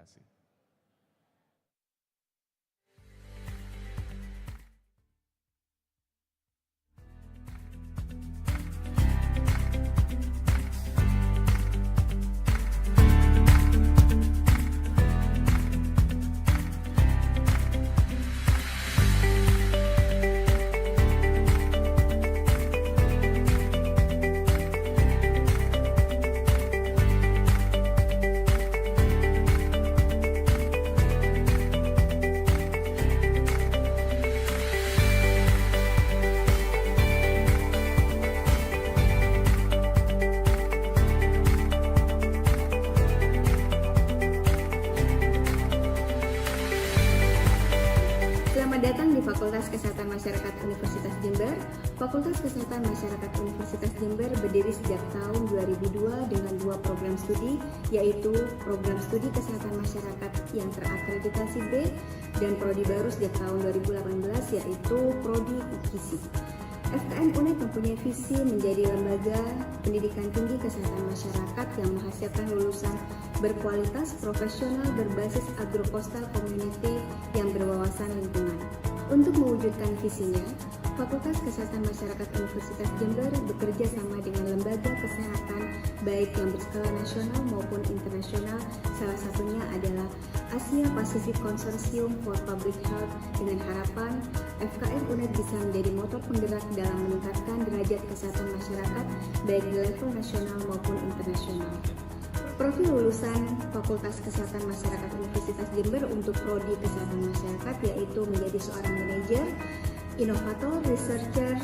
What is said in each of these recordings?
kasih. Selamat datang di Fakultas Kesehatan Masyarakat Universitas Jember. Fakultas Kesehatan Masyarakat Universitas Jember berdiri sejak tahun 2002 dengan dua program studi, yaitu Program Studi Kesehatan Masyarakat yang terakreditasi B dan prodi baru sejak tahun 2018 yaitu prodi Gizi. S.KM UNEJ mempunyai visi menjadi lembaga pendidikan tinggi kesehatan masyarakat yang menghasilkan lulusan berkualitas, profesional, berbasis Agro-Coastal community yang berwawasan lingkungan. Untuk mewujudkan visinya, Fakultas Kesehatan Masyarakat Universitas Jember bekerja sama dengan lembaga kesehatan baik yang berskala nasional maupun internasional. Salah satunya adalah Asia Pacific Consortium for Public Health dengan harapan FKM UNED bisa menjadi motor penggerak dalam meningkatkan derajat kesehatan masyarakat baik di level nasional maupun internasional. Profil lulusan Fakultas Kesehatan Masyarakat Universitas Jember untuk prodi Kesehatan Masyarakat yaitu menjadi seorang manajer, inovator, researcher,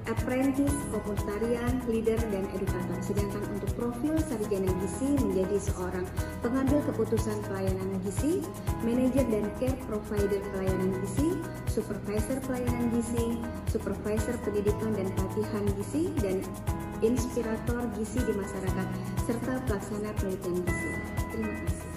apprentice, komunitarian, leader, dan edukator. Sedangkan untuk profil sarjana gizi menjadi seorang pengambil keputusan pelayanan gizi, manajer dan care provider pelayanan gizi, supervisor pelayanan gizi, supervisor pendidikan dan pelatihan gizi, dan inspirator gizi di masyarakat, serta pelaksana penelitian gizi. Terima kasih.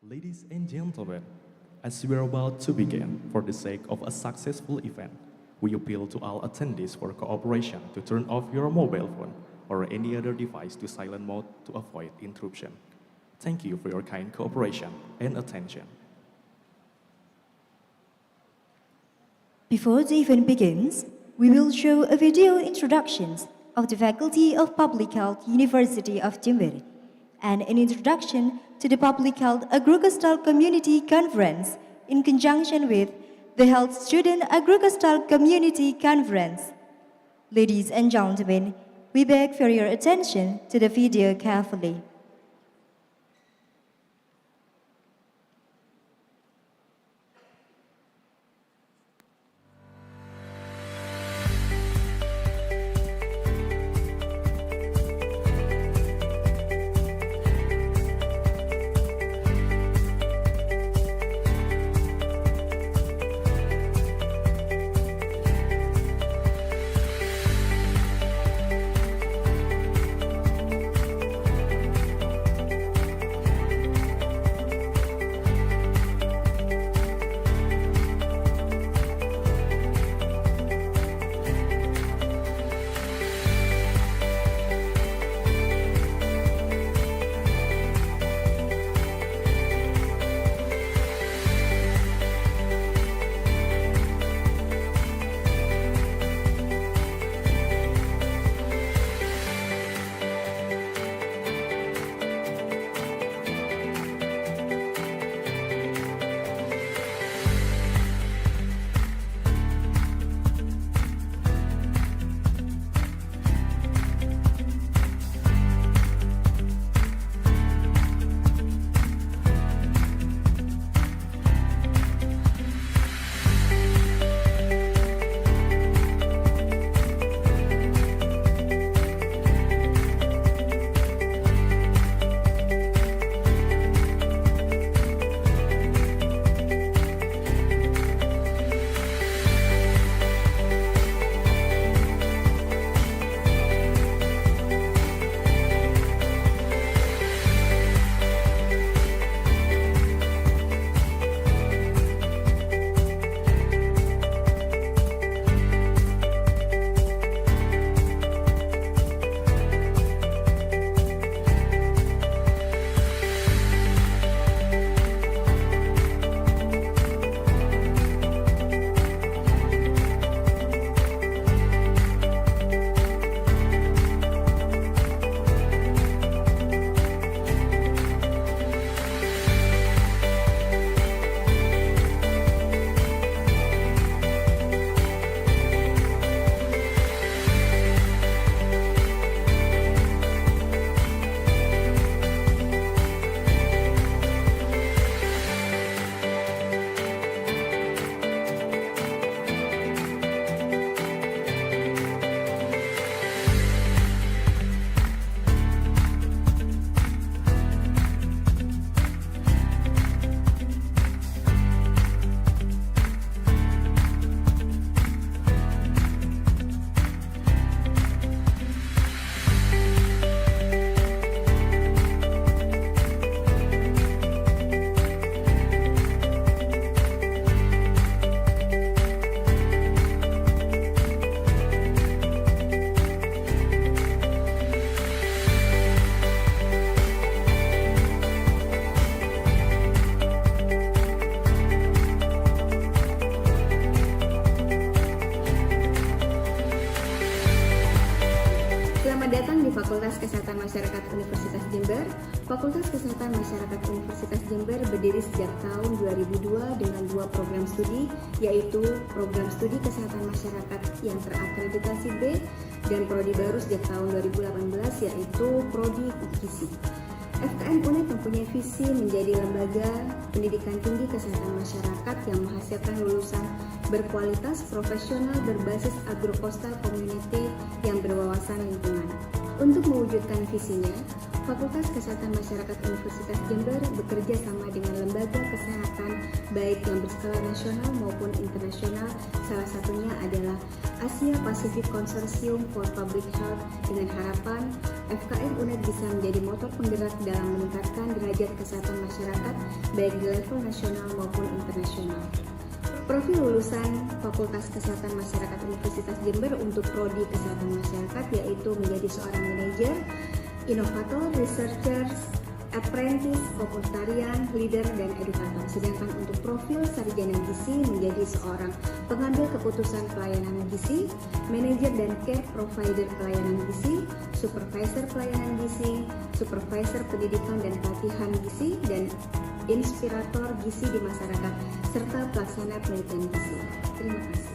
Ladies and gentlemen, as we are about to begin, for the sake of a successful event, we appeal to all attendees for cooperation to turn off your mobile phone or any other device to silent mode to avoid interruption. Thank you for your kind cooperation and attention. Before the event begins, we will show a video introductions of the Faculty of Public Health, University of Jember, and an introduction to the Public Health Agro-Coastal Community Conference in conjunction with the Health Student Agro-Coastal Community Conference. Ladies and gentlemen, we beg for your attention to the video carefully. Fakultas Kesehatan Masyarakat Universitas Jember. Fakultas Kesehatan Masyarakat Universitas Jember berdiri sejak tahun 2002 dengan dua program studi, yaitu Program Studi Kesehatan Masyarakat yang terakreditasi B dan prodi baru sejak tahun 2018, yaitu prodi Gizi. FKM UNEJ mempunyai visi menjadi lembaga pendidikan tinggi kesehatan masyarakat yang menghasilkan lulusan berkualitas, profesional, berbasis agro-coastal community yang berwawasan lingkungan. Untuk mewujudkan visinya, Fakultas Kesehatan Masyarakat Universitas Jember bekerja sama dengan lembaga kesehatan baik yang berskala nasional maupun internasional. Salah satunya adalah Asia Pacific Consortium for Public Health, dengan harapan FKM UNEJ bisa menjadi motor penggerak dalam meningkatkan derajat kesehatan masyarakat baik di level nasional maupun internasional. Profil lulusan Fakultas Kesehatan Masyarakat Universitas Jember untuk prodi Kesehatan Masyarakat yaitu menjadi seorang manajer, inovator, researchers, apprentice, komputarian, leader, dan edukator. Sedangkan untuk profil sarjana gizi menjadi seorang pengambil keputusan pelayanan gizi, manajer dan care provider pelayanan gizi, supervisor pelayanan gizi, supervisor pendidikan dan pelatihan gizi, dan inspirator gizi di masyarakat, serta pelaksana penelitian gizi. Terima kasih.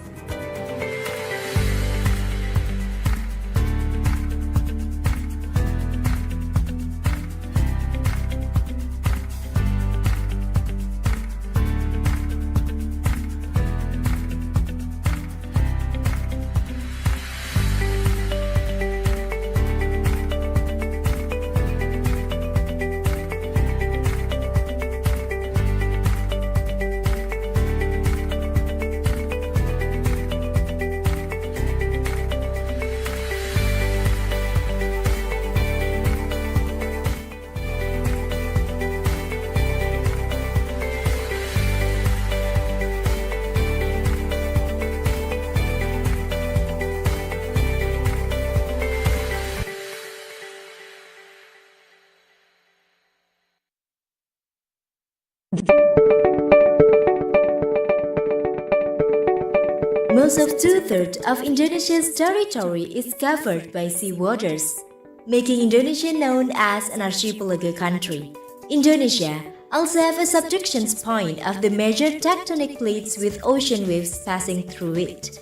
Most of two-thirds of Indonesia's territory is covered by sea waters, making Indonesia known as an archipelago country. Indonesia also have a subduction point of the major tectonic plates with ocean waves passing through it.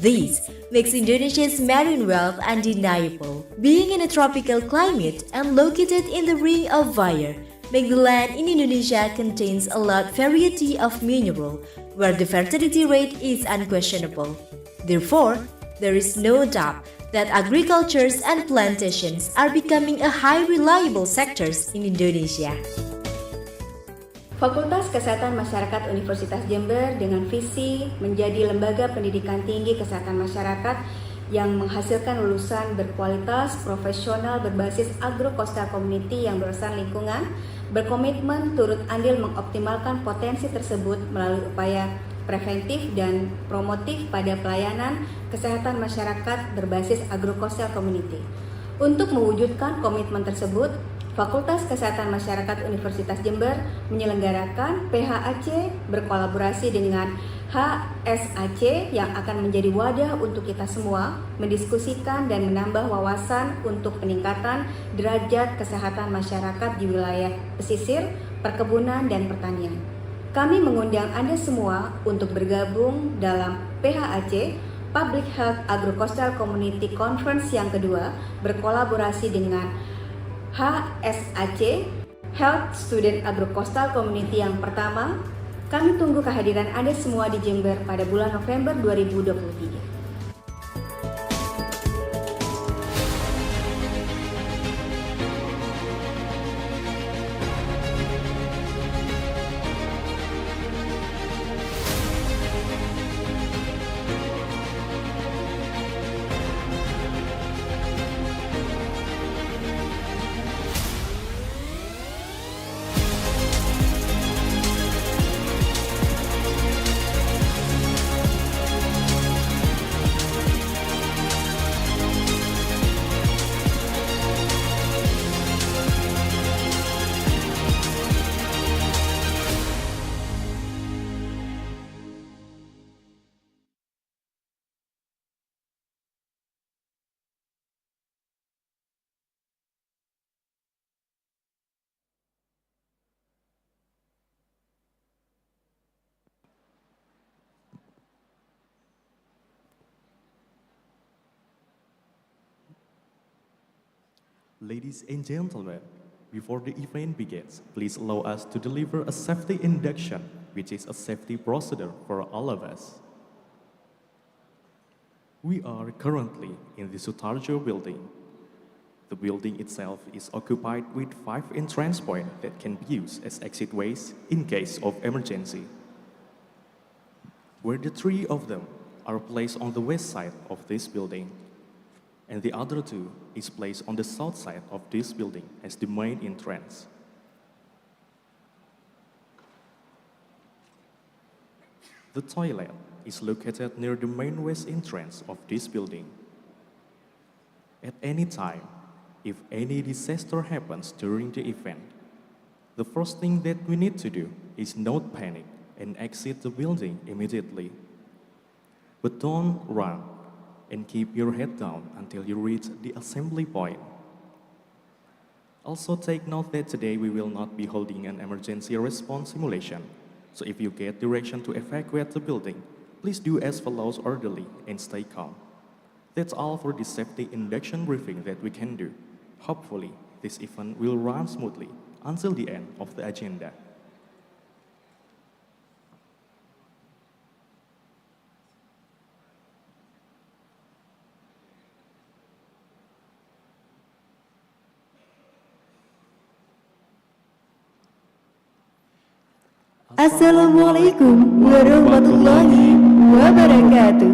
This makes Indonesia's marine wealth undeniable. Being in a tropical climate and located in the Ring of Fire, make the land in Indonesia contains a large variety of mineral, where the fertility rate is unquestionable. Therefore, there is no doubt that agricultures and plantations are becoming a high reliable sectors in Indonesia. Fakultas Kesehatan Masyarakat Universitas Jember dengan visi menjadi lembaga pendidikan tinggi kesehatan masyarakat yang menghasilkan lulusan berkualitas, profesional, berbasis Agro-Coastal community yang berkesan lingkungan, berkomitmen turut andil mengoptimalkan potensi tersebut melalui upaya preventif dan promotif pada pelayanan kesehatan masyarakat berbasis Agro-Coastal community. Untuk mewujudkan komitmen tersebut, Fakultas Kesehatan Masyarakat Universitas Jember menyelenggarakan PHAC berkolaborasi dengan HSAC yang akan menjadi wadah untuk kita semua mendiskusikan dan menambah wawasan untuk peningkatan derajat kesehatan masyarakat di wilayah pesisir, perkebunan, dan pertanian. Kami mengundang Anda semua untuk bergabung dalam PHAC Public Health Agro-Coastal Community Conference yang kedua berkolaborasi dengan HSAC Health Student Agro-Coastal Community yang pertama. Kami tunggu kehadiran Anda semua di Jember pada bulan November 2023. Ladies and gentlemen, before the event begins, please allow us to deliver a safety induction, which is a safety procedure for all of us. We are currently in the Soetardjo building. The building itself is occupied with 5 entrance points that can be used as exit ways in case of emergency. Where the 3 of them are placed on the west side of this building, and the other 2 is placed on the south side of this building as the main entrance. The toilet is located near the main west entrance of this building. At any time, if any disaster happens during the event, The first thing that we need to do is not panic and exit the building immediately. But don't run and keep your head down until you reach the assembly point. Also take note that today we will not be holding an emergency response simulation. So if you get direction to evacuate the building, please do as follows orderly and stay calm. That's all for the safety induction briefing that we can do. Hopefully, this event will run smoothly until the end of the agenda. Assalamualaikum warahmatullahi wabarakatuh.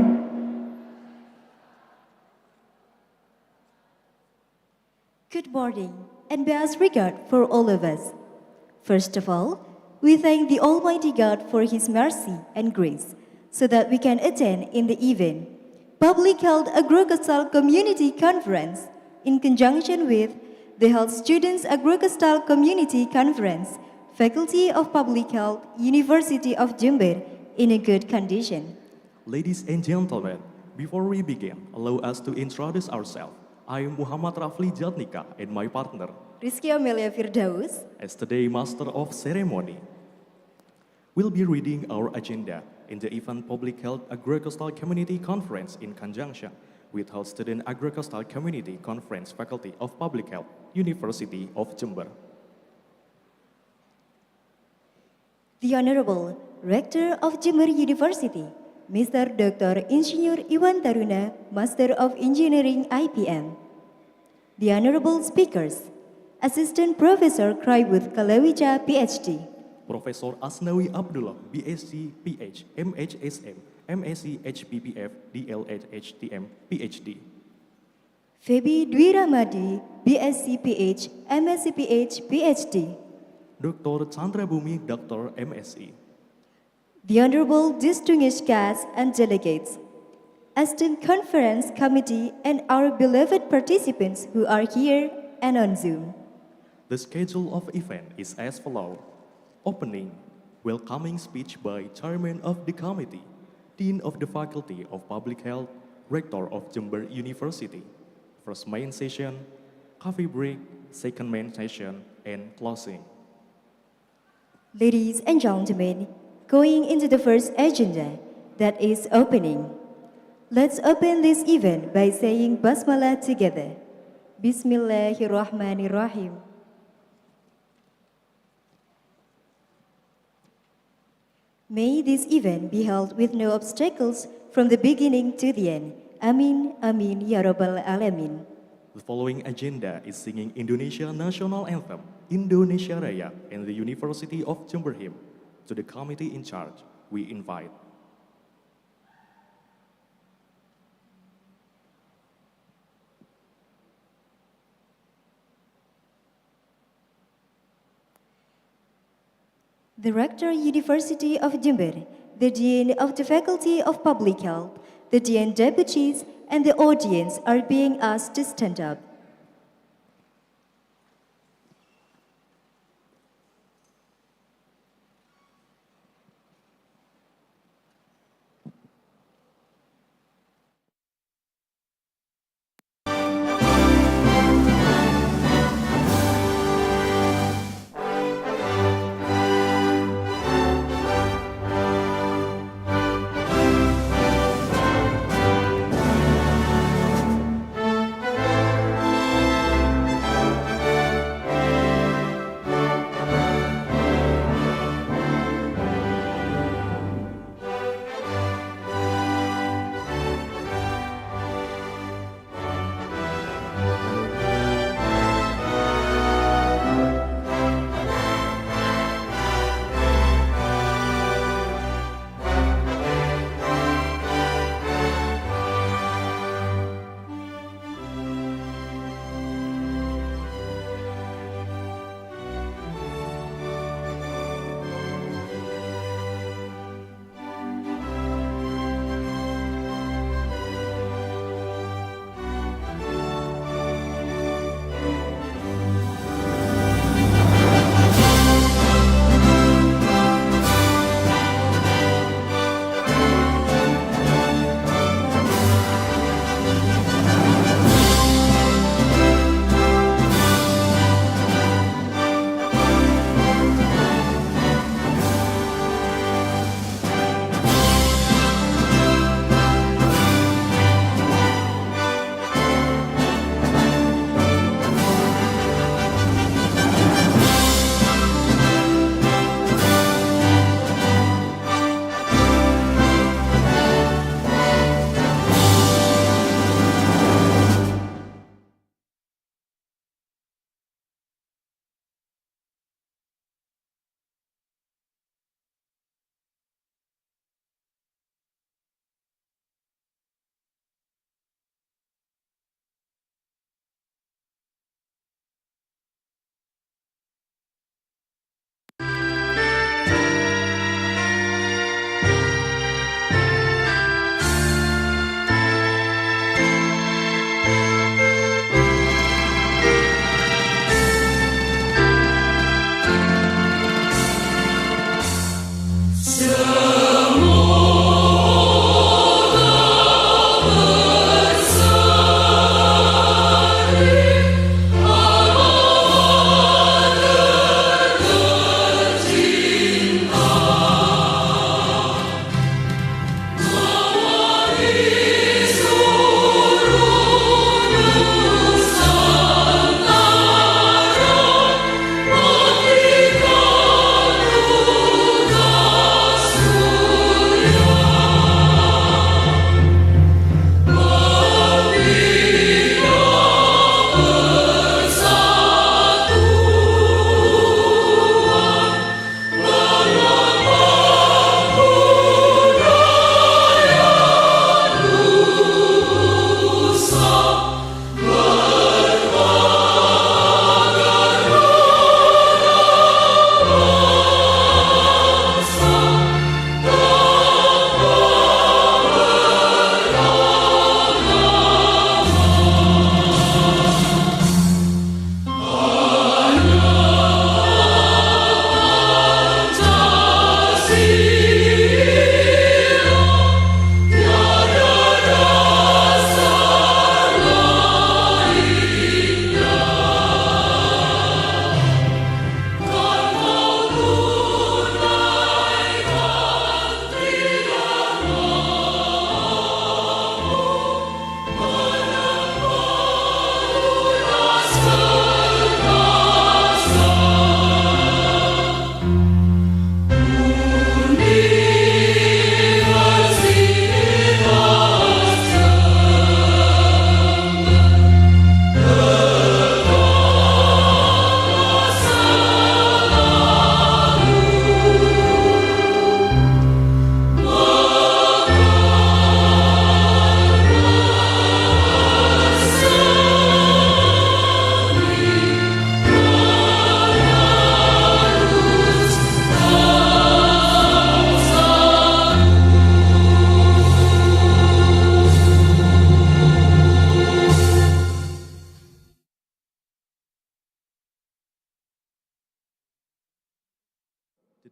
Good morning and best regard for all of us. First of all, we thank the Almighty God for His mercy and grace so that we can attend in the event Public Health Agro-Coastal Community Conference in conjunction with the Health Students Agro-Coastal Community Conference, Faculty of Public Health, University of Jember, in a good condition. Ladies and gentlemen, before we begin, allow us to introduce ourselves. I am Muhammad Rafli Jatnika and my partner, Rizky Amelia Firdaus, as today Master of Ceremony. We'll be reading our agenda in the event Public Health Agro-Coastal Community Conference in conjunction with Health Student Agro-Coastal Community Conference Faculty of Public Health, University of Jember. the Honorable Rector of Jember University, Mr. Dr. Insinyur Iwan Taruna, Master of Engineering IPM. The Honorable Speakers, Assistant Professor Kraiwuth Kallawicha, Ph.D. Profesor Asnawi Abdullah, B.Sc, Ph, M.HSM, M.Sc, HPPF, D.L.H.M, Ph.D. Febi Dwi Rahmadi, B.Sc.PH, M.ScPH, Ph.D. Dr. Chandra Bumi, Dr. M.Sc. The Honorable distinguished guests and delegates, esteemed conference committee, and our beloved participants who are here and on Zoom. The schedule of event is as follows. Opening, welcoming speech by Chairman of the Committee, Dean of the Faculty of Public Health, Rector of Jember University. First main session, coffee break, second main session, and closing. Ladies and gentlemen, going into the first agenda, that is opening. Let's open this event by saying Basmalah together. Bismillahirrahmanirrahim. May this event be held with no obstacles from the beginning to the end. Amin, amin, ya rabbal alamin. The following agenda is singing Indonesia National Anthem, Indonesia Raya, and the University of Jember Hymn. To the committee in charge, we invite the Rector University of Jember, the Dean of the Faculty of Public Health, the Dean Deputies, and the audience are being asked to stand up.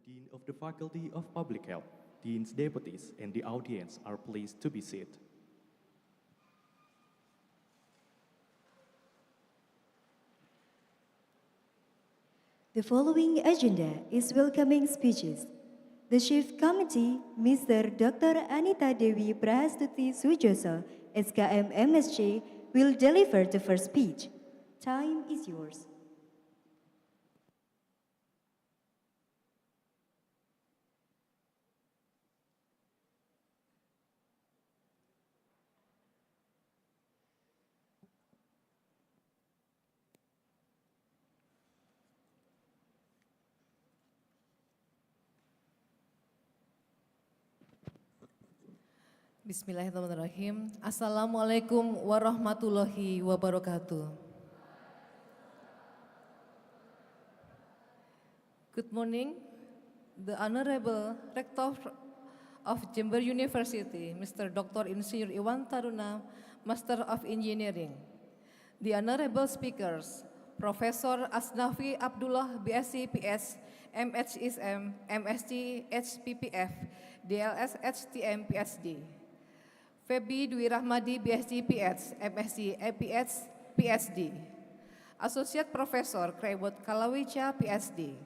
Dean of the Faculty of Public Health, Dean's deputies, and the audience are pleased to be seated. The following agenda is welcoming speeches. The Chief Committee, Mr. Dr. Anita Dewi Prahastuti Sujoso, S.KM M.Sc, will deliver the first speech. Time is yours. Bismillahirrahmanirrahim. Assalamualaikum warahmatullahi wabarakatuh. Good morning, the Honorable Rector of Jember University, Mr. Dr. Insinyur Iwan Taruna, Master of Engineering. The Honorable Speakers, Professor Asnawi Abdullah, B.Sc, Ph.D, M.HSM, M.Sc, HPPF, DLS, HTM, Ph.D. Febi Dwi Rahmadi, Ph.D, Ph, M.Sc, Ph.D. Associate Professor Kraiwuth Kallawicha, Ph.D.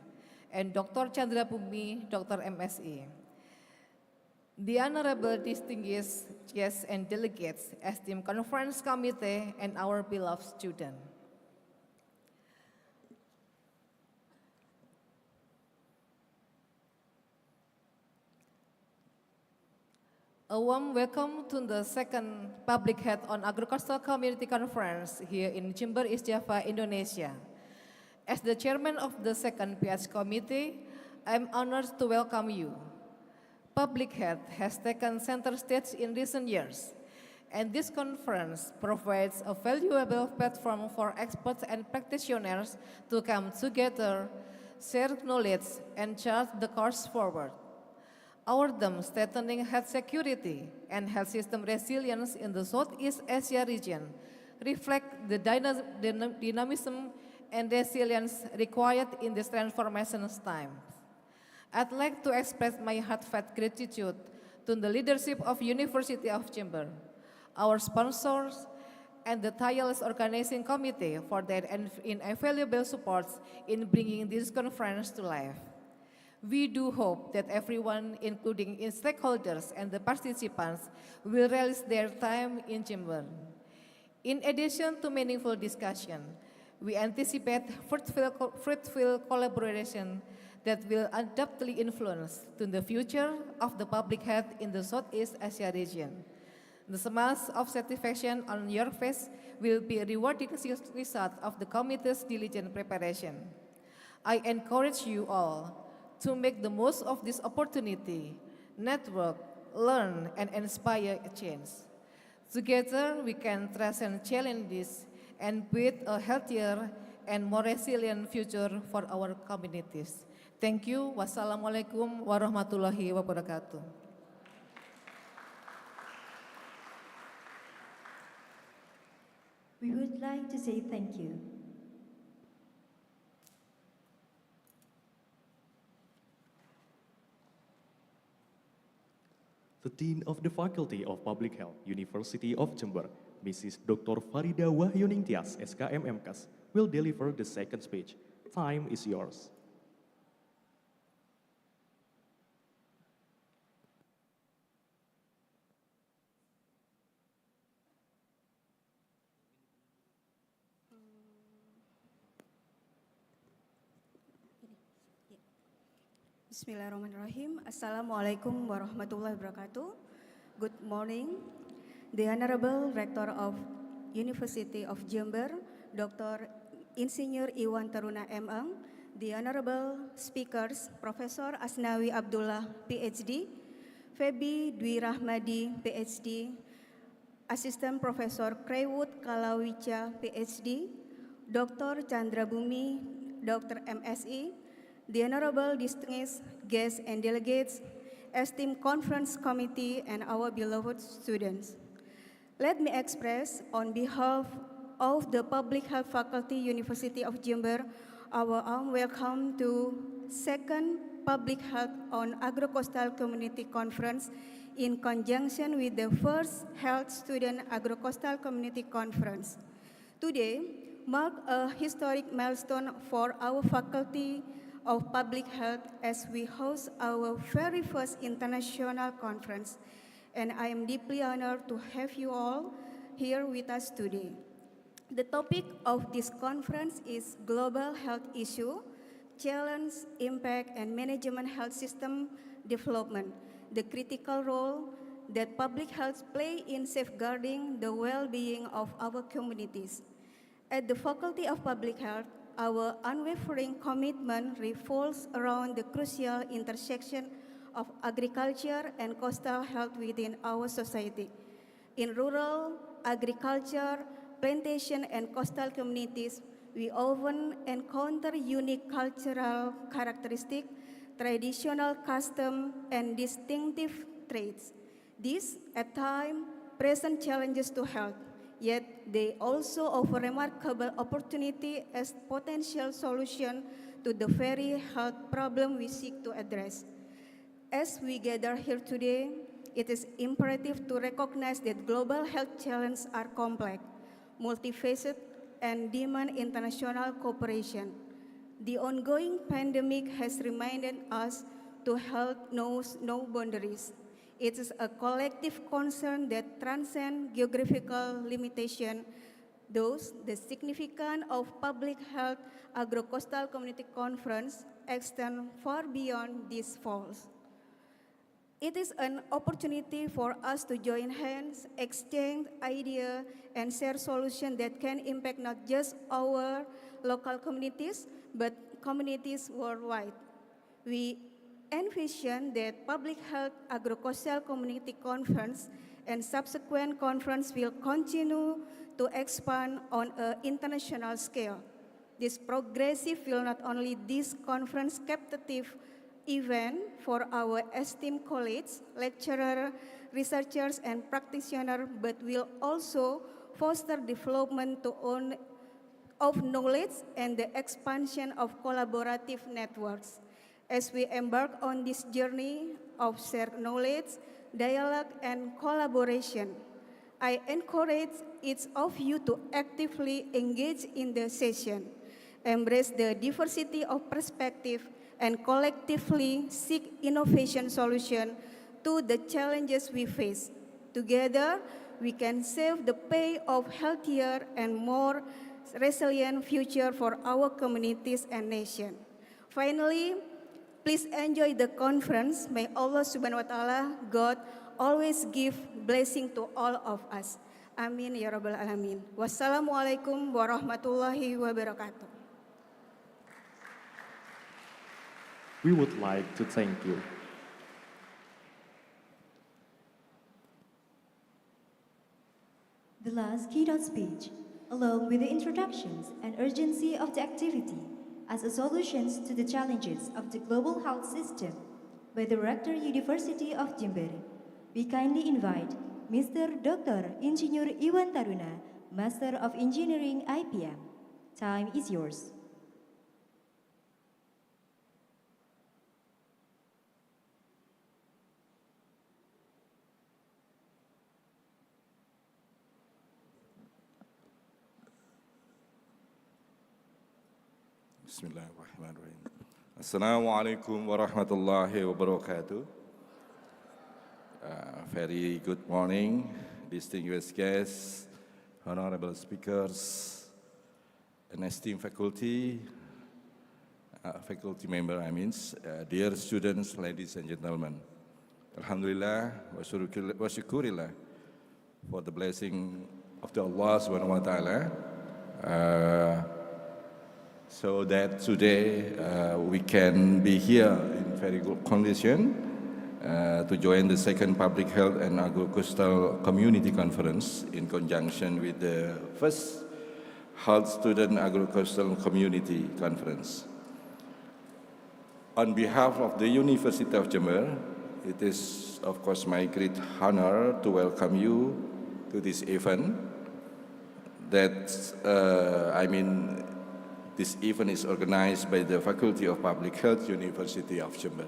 and Dr. Chandra Bumi, Dr. M.Sc. The Honorable distinguished guests and delegates, esteemed conference committee, and our beloved student. A warm welcome to the second Public Health on Agro-Coastal Community Conference here in Jember, East Java, Indonesia. As the chairman of the second PHAC committee, I am honored to welcome you. Public health has taken center stage in recent years, and this conference provides a valuable platform for experts and practitioners to come together, share knowledge, and chart the course forward. Our theme, strengthening health security and health system resilience in the Southeast Asia region, reflect the dynamism and resilience required in this transformation time. I'd like to express my heartfelt gratitude to the leadership of University of Jember, our sponsors, and the tireless organizing committee for their invaluable support in bringing this conference to life. We do hope that everyone, including stakeholders and the participants, will release their time in Jember. In addition to meaningful discussion, we anticipate fruitful collaboration that will undoubtedly influence to the future of the public health in the Southeast Asia region. The smiles of satisfaction on your face will be a rewarding result of the committee's diligent preparation. I encourage you all to make the most of this opportunity, network, learn, and inspire a change. Together, we can transcend challenges and build a healthier and more resilient future for our communities. Thank you. Wassalamualaikum warahmatullahi wabarakatuh. We would like to say thank you. The Dean of the Faculty of Public Health, University of Jember, Mrs. Dr. Farida Wahyu Ningtyias, S.K.M. M.Kes, will deliver the second speech. Time is yours. Bismillahirrahmanirrahim. Assalamualaikum warahmatullahi wabarakatuh. Good morning. The Honorable Rector of University of Jember, Dr. Insinyur Iwan Taruna M.Eng, the Honorable Speakers, Professor Asnawi Abdullah, Ph.D, Febi Dwi Rahmadi, Ph.D, Assistant Professor Kraiwuth Kallawicha, Ph.D, Dr. Chandra Bumi, Dr. M.Sc, the Honorable distinguished guests and delegates, esteemed conference committee, and our beloved students. Let me express on behalf of the Public Health Faculty, University of Jember, our warm welcome to second Public Health on Agro-Coastal Community Conference in conjunction with the first Health Student Agro-Coastal Community Conference. Today marks a historic milestone for our Faculty of Public Health as we host our very first international conference, and I am deeply honored to have you all here with us today. The topic of this conference is Global Health Issue, Challenge, Impact, and Management Health System Development, the critical role that public health play in safeguarding the well-being of our communities. At the Faculty of Public Health, our unwavering commitment revolves around the crucial intersection of agriculture and coastal health within our society. In rural, agriculture, plantation, and coastal communities, we often encounter unique cultural characteristics, traditional customs, and distinctive traits. These, at times, present challenges to health, yet they also offer remarkable opportunity as potential solution to the very health problem we seek to address. As we gather here today, it is imperative to recognize that global health challenges are complex, multifaceted, and demand international cooperation. The ongoing pandemic has reminded us to health knows no boundaries. It is a collective concern that transcends geographical limitation. Thus, the significance of Public Health Agro-Coastal Community Conference extends far beyond these falls. It is an opportunity for us to join hands, exchange ideas, and share solutions that can impact not just our local communities, but communities worldwide. We envision that Public Health Agro-Coastal Community Conference and subsequent conference will continue to expand on an international scale. This progressive will not only this conference captive event for our esteemed colleagues, lecturers, researchers, and practitioners, but will also foster development of knowledge and the expansion of collaborative networks. As we embark on this journey of shared knowledge, dialogue, and collaboration, I encourage each of you to actively engage in the session, embrace the diversity of perspective, and collectively seek innovation solutions to the challenges we face. Together, we can save the pay of healthier and more resilient future for our communities and nation. Finally, please enjoy the conference. May Allah subhanahu wa ta'ala, God, always give blessing to all of us. Amin ya rabbal alamin. Wassalamualaikum warahmatullahi wabarakatuh. We would like to thank you. The last keynote speech, along with the introductions and urgency of the activity as a solutions to the challenges of the global health system by the Rector University of Jember, we kindly invite Mr. Dr. Engineer Iwan Taruna, Master of Engineering IPM. Time is yours. Bismillahirrahmanirrahim. Assalamualaikum warahmatullahi wabarakatuh. Very good morning, distinguished guests, honorable speakers, and esteemed faculty, faculty member, dear students, ladies and gentlemen. Alhamdulillah wa syukurillah for the blessing of the Allah subhanahu wa ta'ala. So that today we can be here in very good condition to join the second Public Health and Agro-Coastal Community Conference in conjunction with the first Health Student Agro-Coastal Community Conference. On behalf of the University of Jember, it is of course my great honor to welcome you to this event that This event is organized by the Faculty of Public Health, University of Jember.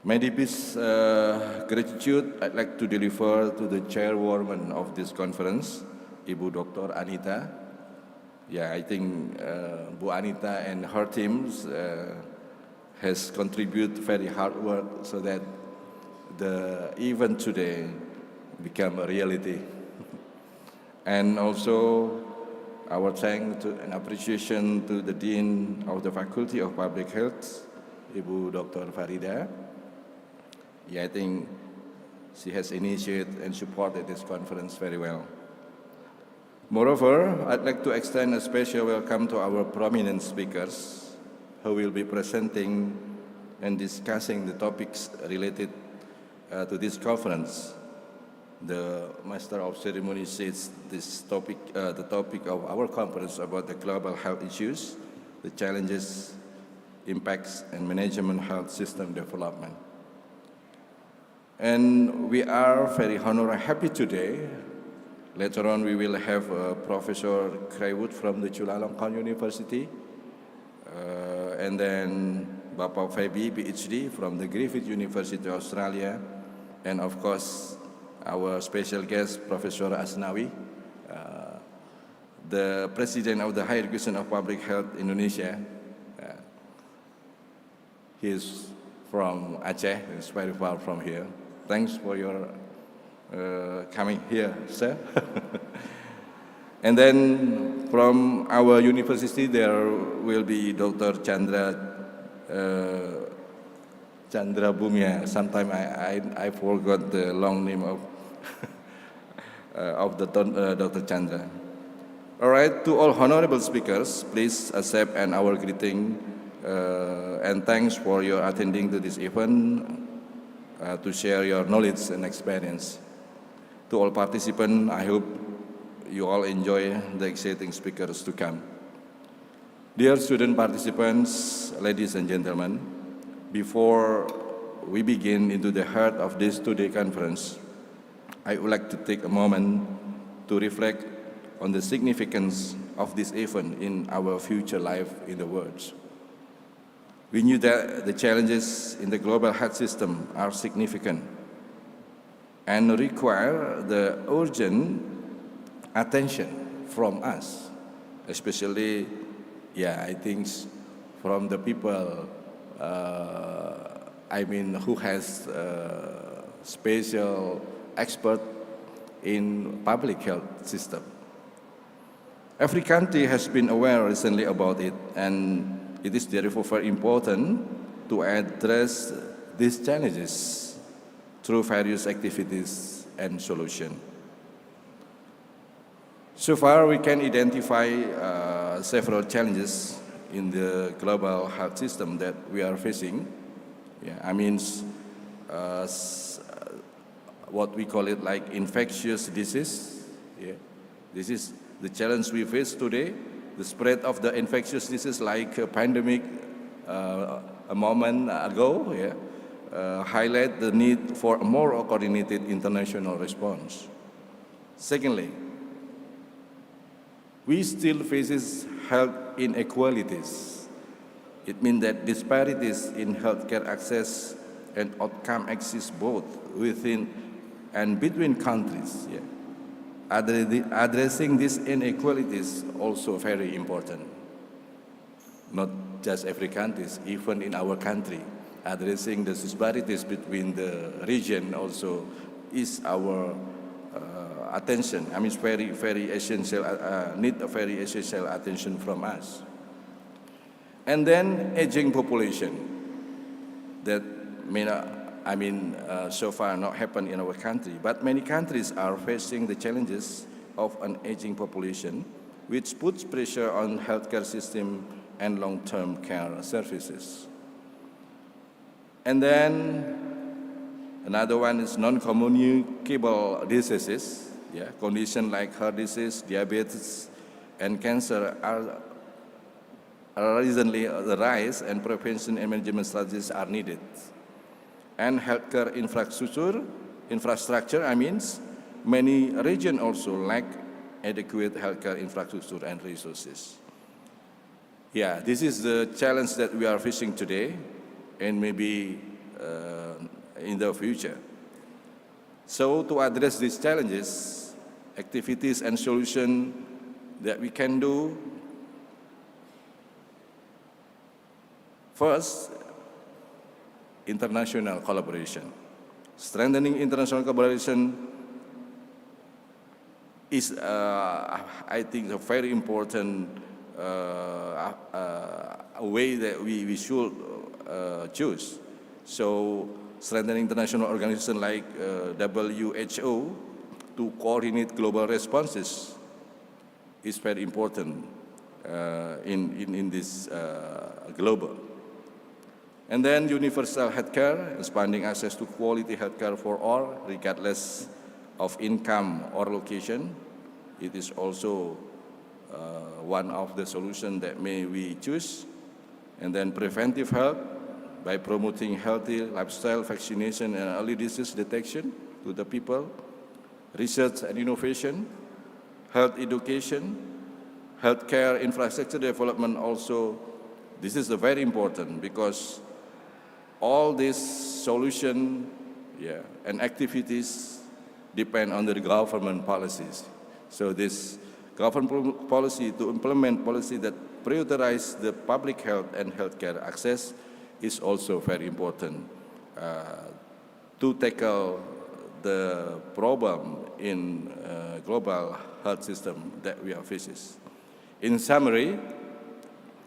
My deepest gratitude I'd like to deliver to the chairwoman of this conference, Ibu Dr. Anita. Yeah, I think Bu Anita and her teams has contributed very hard work so that the event today become a reality. And also our thanks and appreciation to the Dean of the Faculty of Public Health, Ibu Dr. Farida. Yeah, I think she has initiated and supported this conference very well. Moreover, I'd like to extend a special welcome to our prominent speakers who will be presenting and discussing the topics related to this conference. The Master of Ceremony says this topic, the topic of our conference about the global health issues, the challenges, impacts, and management health system development. And we are very honored and happy today. Later on, we will have Professor Kraiwuth from the Chulalongkorn University, and then Bapak Febi, Ph.D. from the Griffith University, Australia, and of course, our special guest, Professor Asnawi, the President of the Higher Education of Public Health Indonesia. He is from Aceh, it's very far from here. Thanks for your coming here, sir. And then from our university, there will be Dr. Chandra Bumia. Sometimes I forgot the long name of Dr. Chandra. All right, to all honorable speakers, please accept our greeting and thanks for your attending to this event to share your knowledge and experience. To all participants, I hope you all enjoy the exciting speakers to come. Dear student participants, ladies and gentlemen, before we begin into the heart of this two-day conference, I would like to take a moment to reflect on the significance of this event in our future life in the world. We knew that the challenges in the global health system are significant and require the urgent attention from us, especially, I think, from the people, who has special expert in public health system. Every country has been aware recently about it, and it is therefore very important to address these challenges through various activities and solutions. So far, we can identify several challenges in the global health system that we are facing. What we call it like infectious disease. This is the challenge we face today. The spread of the infectious disease like a pandemic a moment ago, highlight the need for a more coordinated international response. Secondly, we still face health inequalities. It means that disparities in healthcare access and outcome exist both within and between countries. Addressing these inequalities also very important. Not just every country, even in our country. Addressing the disparities between the region also is our attention. It's very, very essential, need a very essential attention from us. And then aging population that may not, so far not happen in our country, but many countries are facing the challenges of an aging population, which puts pressure on healthcare system and long-term care services. And then another one is non-communicable diseases. Conditions like heart disease, diabetes, and cancer are recently the rise, and prevention and management strategies are needed. And healthcare infrastructure, many regions also lack adequate healthcare infrastructure and resources. Yeah, this is the challenge that we are facing today and maybe in the future. So to address these challenges, activities and solutions that we can do, first, international collaboration. Strengthening international collaboration is, I think, a very important way that we should choose. So, strengthening international organizations like WHO to coordinate global responses is very important in this global. And then universal healthcare, expanding access to quality healthcare for all, regardless of income or location. It is also one of the solutions that may we choose. And then preventive health by promoting healthy lifestyle, vaccination, and early disease detection to the people. Research and innovation, health education, healthcare infrastructure development also. This is very important because all these solutions and activities depend on the government policies. So this government policy to implement policy that prioritize the public health and healthcare access is also very important to tackle the problem in global health system that we are facing. In summary,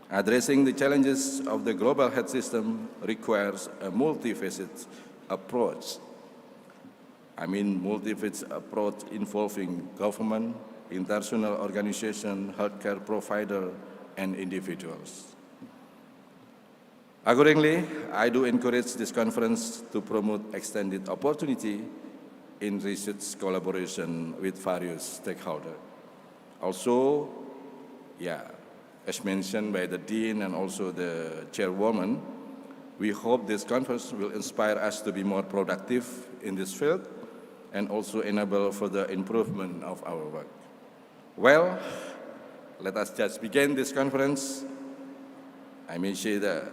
addressing the challenges of the global health system requires a multifaceted approach. I mean, multifaceted approach involving government, international organization, healthcare provider, and individuals. Accordingly, I do encourage this conference to promote extended opportunity in research collaboration with various stakeholders. Also, as mentioned by the Dean and also the Chairwoman, we hope this conference will inspire us to be more productive in this field and also enable further improvement of our work. Well, let us just begin this conference. I may say that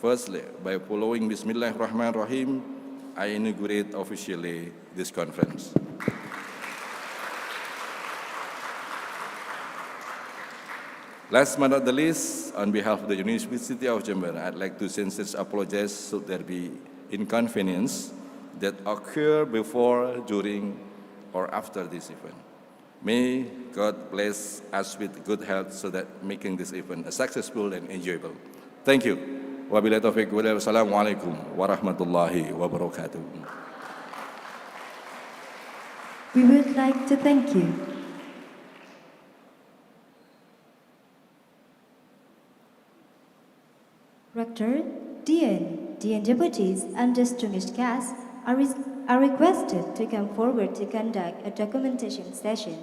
firstly, by following Bismillahirrahmanirrahim, I inaugurate officially this conference. Last but not the least, on behalf of the University of Jember, I'd like to sincerely apologize should there be inconvenience that occur before, during, or after this event. May God bless us with good health so that making this event successful and enjoyable. Thank you. Wabillahi taufiq wal hidayah. Wassalamualaikum warahmatullahi wabarakatuh. We would like to thank you. Rector, Dean Deputies, and distinguished guests are requested to come forward to conduct a documentation session.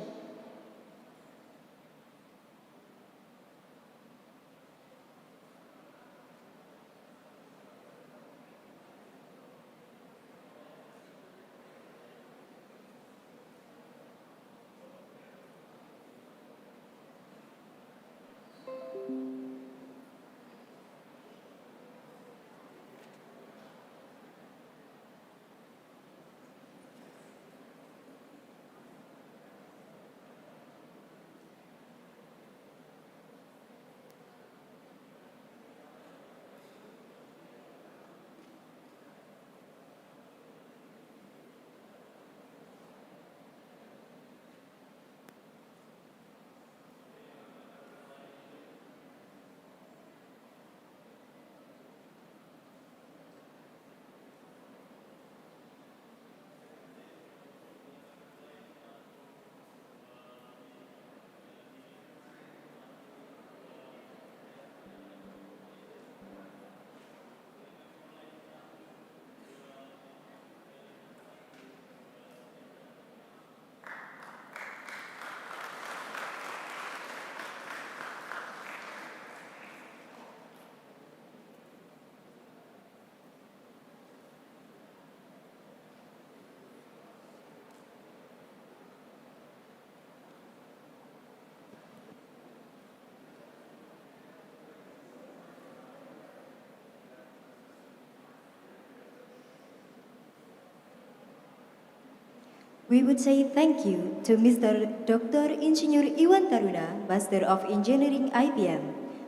We would say thank you to Mr. Dr. Insinyur Iwan Taruna, Master of Engineering IPM,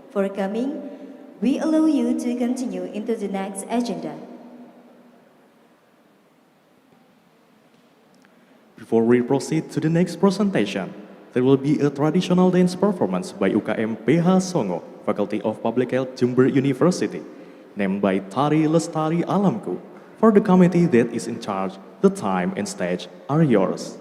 for coming. We allow you to continue into the next agenda. Before we proceed to the next presentation, there will be a traditional dance performance by UKM PH Songo, Faculty of Public Health, Jember University, named by Tari Lestari Alamku. For the committee that is in charge, the time and stage are yours.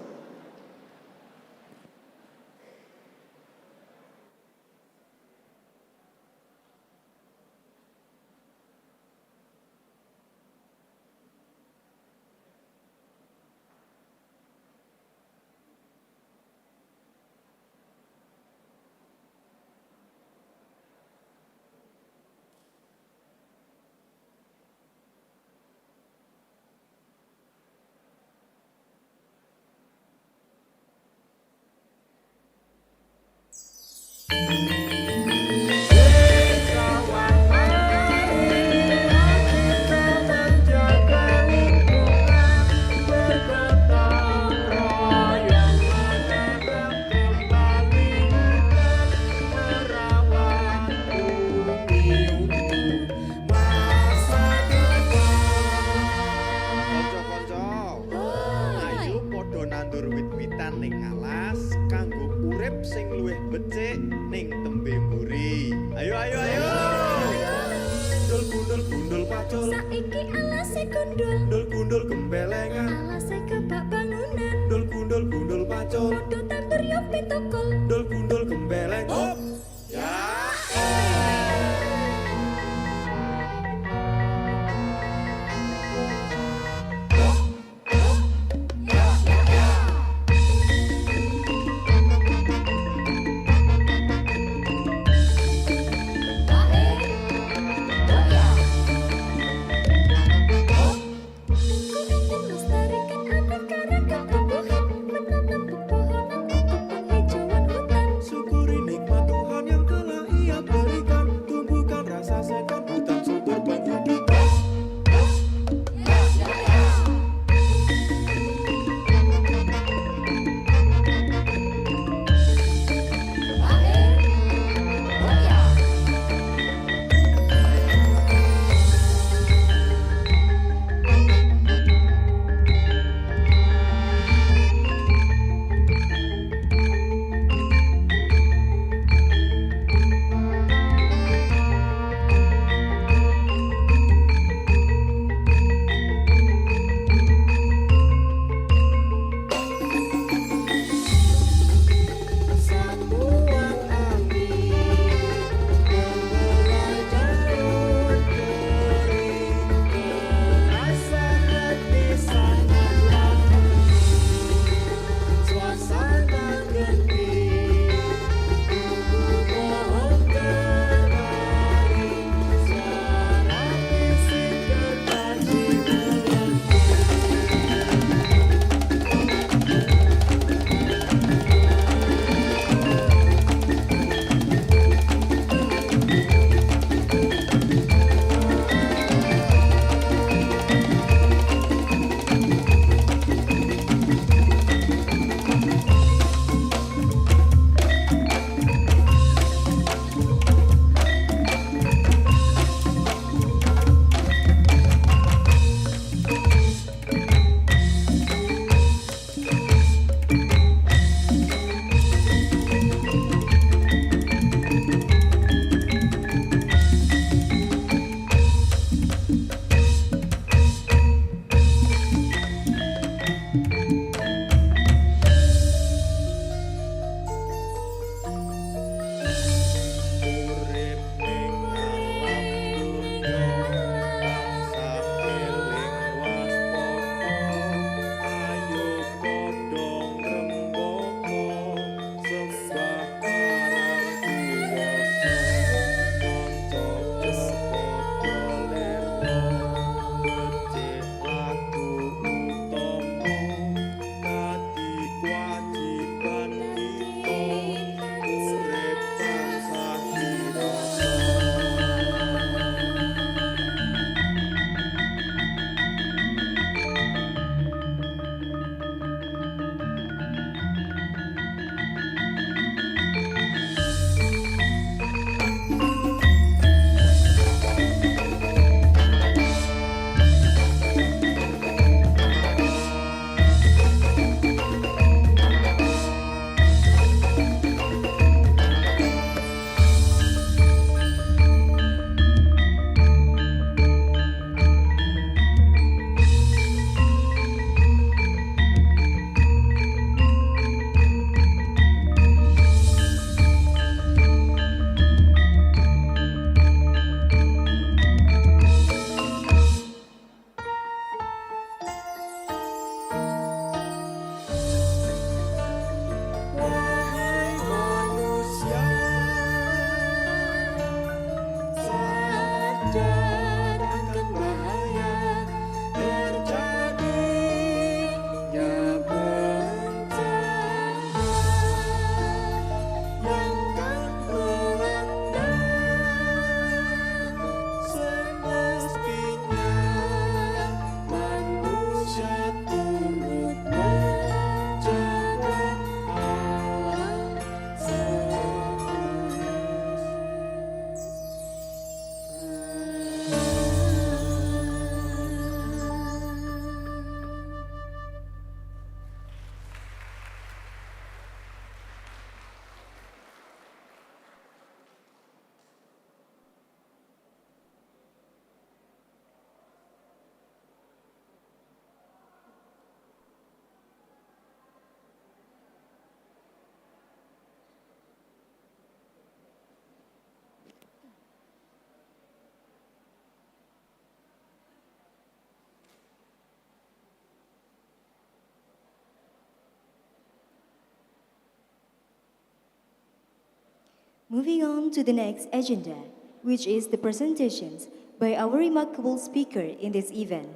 Moving on to the next agenda, which is the presentations by our remarkable speaker in this event.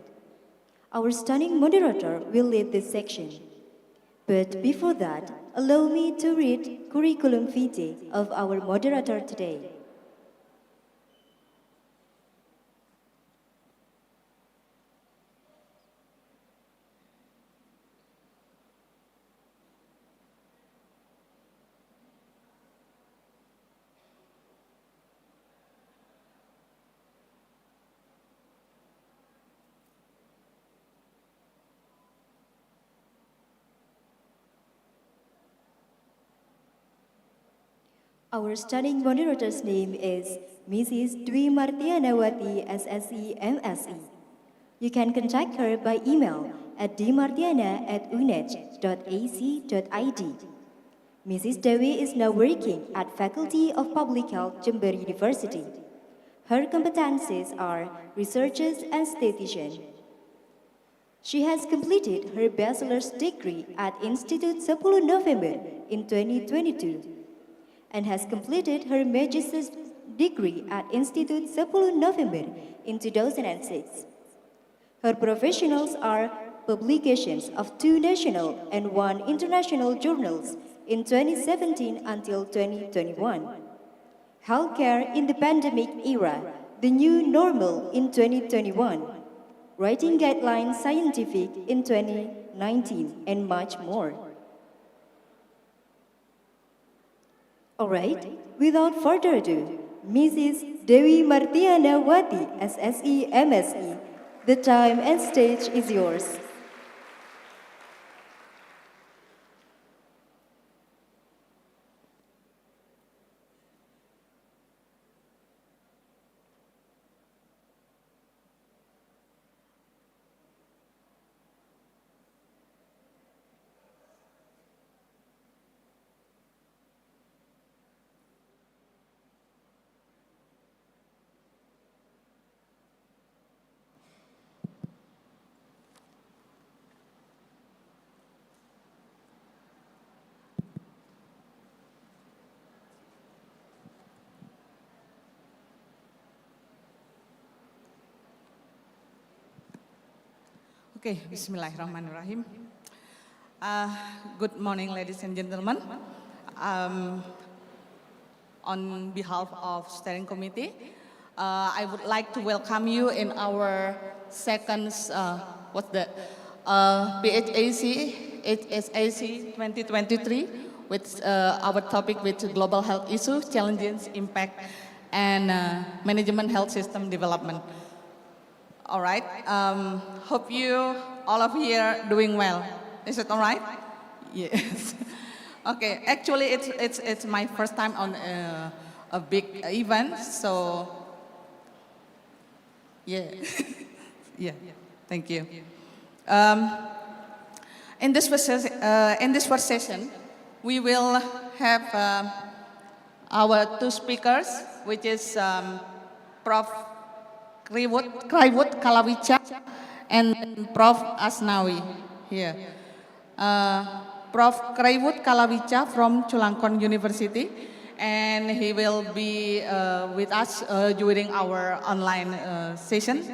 Our stunning moderator will lead this section. But before that, allow me to read curriculum vitae of our moderator today. Our stunning moderator's name is Mrs. Dwi Martianawati, SSc, M.Sc. You can contact her by email at dmartiana@unej.ac.id. Mrs. Dewi is now working at Faculty of Public Health, Jember University. Her competencies are researcher and statistician. She has completed her bachelor's degree at Institute 10 November in 2022 and has completed her master's degree at Institute 10 November in 2006. Her professionals are publications of 2 national and 1 international journals in 2017 until 2021. Healthcare in the pandemic era, the new normal in 2021. Writing guidelines scientific in 2019 and much more. All right, without further ado, Mrs. Dewi Martianawati, SSc, M.Sc. The time and stage is yours. Okay, Bismillahirrahmanirrahim. Good morning, ladies and gentlemen. On behalf of steering committee, I would like to welcome you in our second, PHAC, HSAC 2023, with our topic with global health issues, challenges, impact, and management health system development. All right. Hope all of you are doing well. Is it all right? Yes. Okay. Actually, it's my first time on a big event, so yeah, yeah. Thank you. In this first session, we will have our 2 speakers, which is Prof. Kraiwuth, Kallawicha, and Prof. Asnawi here. Prof. Kraiwuth Kallawicha from Chulalongkorn University, and he will be with us during our online session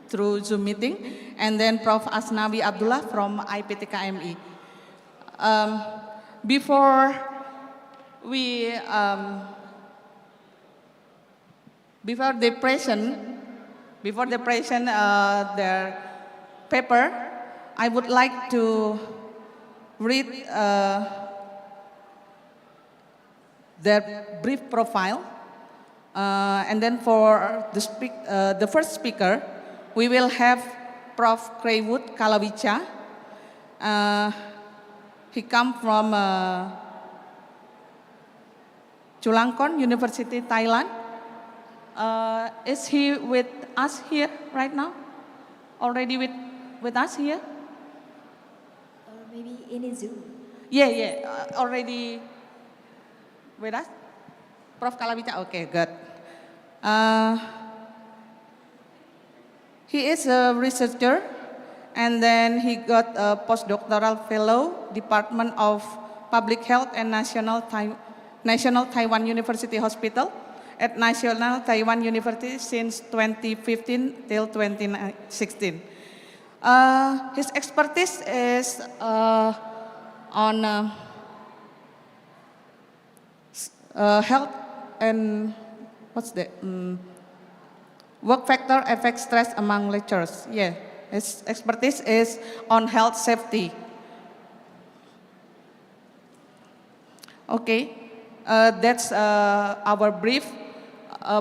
through Zoom meeting. And then Prof. Asnawi Abdullah from AIPTKMI. Before they present their paper, I would like to read their brief profile. And then for the first speaker, we will have Prof. Kraiwuth Kallawicha. He comes from Chulalongkorn University, Thailand. Is he with us here right now? Already with us here? Maybe in a Zoom. Yeah, already with us? Prof. Kallawicha, okay, good. He is a researcher, and then he got a postdoctoral fellow, Department of Public Health and National Taiwan University Hospital at National Taiwan University since 2015 till 2016. His expertise is on health and what's the work factor affect stress among lecturers. Yeah, his expertise is on health safety. Okay, that's our brief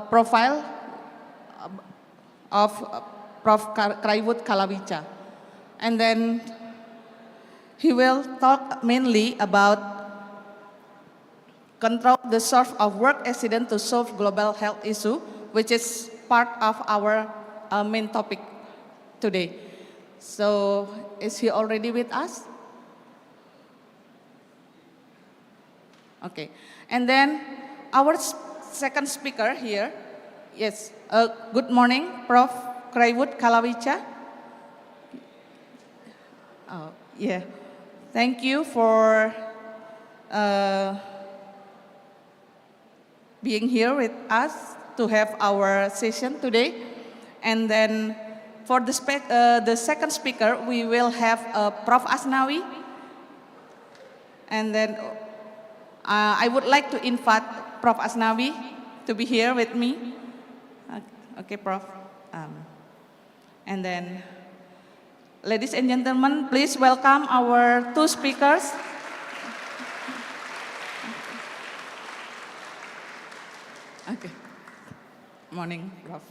profile of Prof. Kraiwuth Kallawicha. And then he will talk mainly about control the source of work accident to solve global health issue, which is part of our main topic today. So, is he already with us? Okay, and then our second speaker here, yes, good morning, Prof. Kraiwuth Kallawicha. Oh, yeah, thank you for being here with us to have our session today. And then for the second speaker, we will have Prof. Asnawi. And then I would like to invite Prof. Asnawi to be here with me. Okay, Prof. And then, ladies and gentlemen, please welcome our two speakers. Okay. Morning, Prof.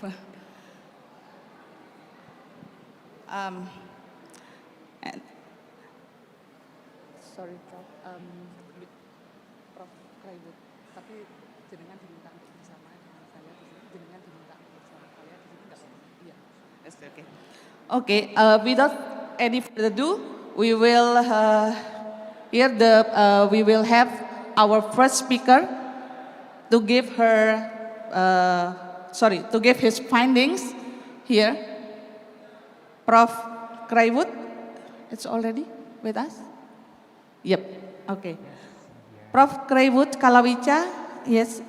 And sorry, Prof. Prof. Kraiwuth, tapi jenengan diminta untuk bersama dengan saya di sini. Jenengan diminta untuk bersama saya di sini enggak? Iya. That's okay. Okay. Without any further ado, we will we will have our first speaker to give to give his findings here. Prof. Kraiwuth, it's already with us? Yep, okay. Prof. Kraiwuth Kallawicha, yes,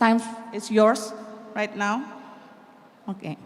time is yours right now. Okay.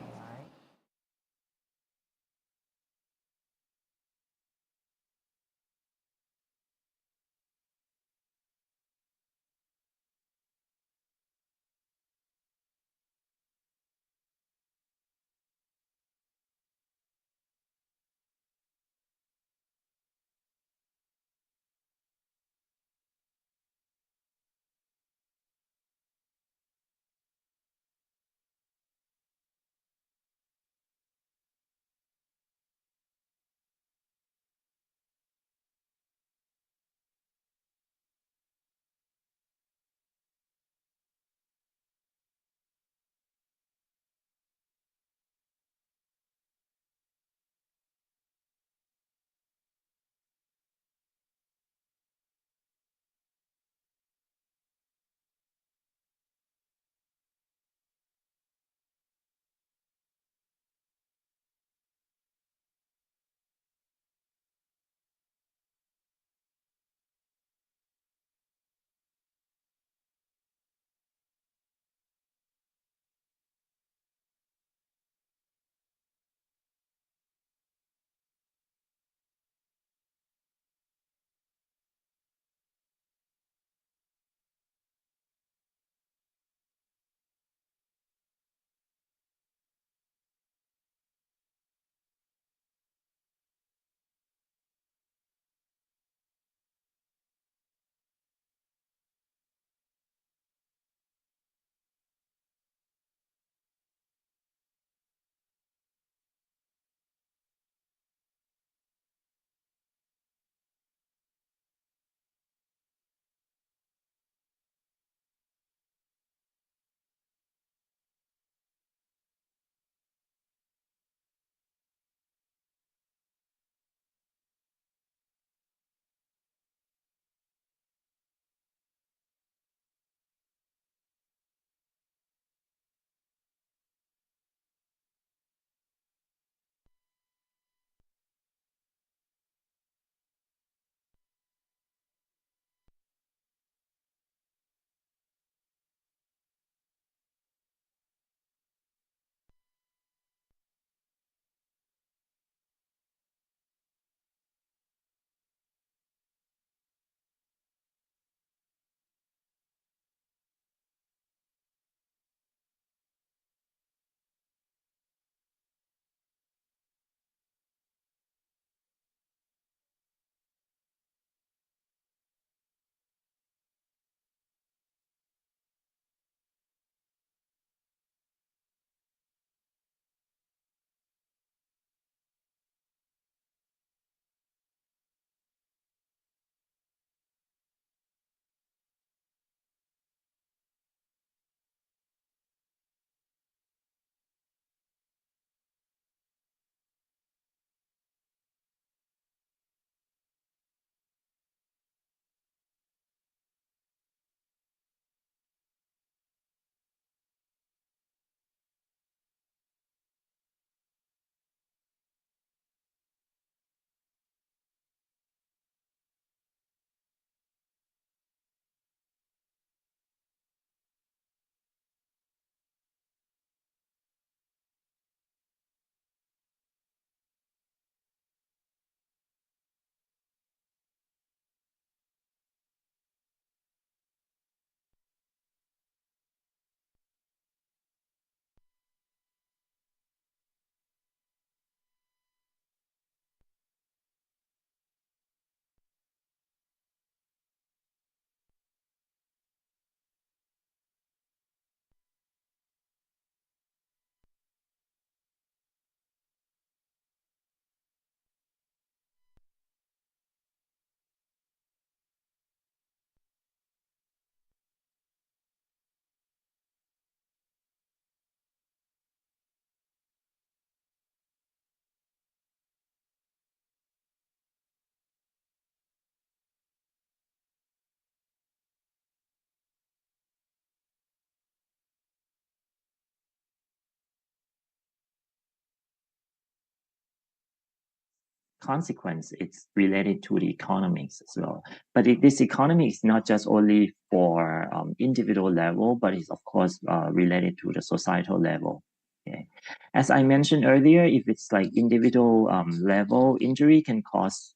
consequence, it's related to the economics as well. But this economy is not just only for individual level, but it's of course related to the societal level. Okay. As I mentioned earlier, if it's like individual level, injury can cause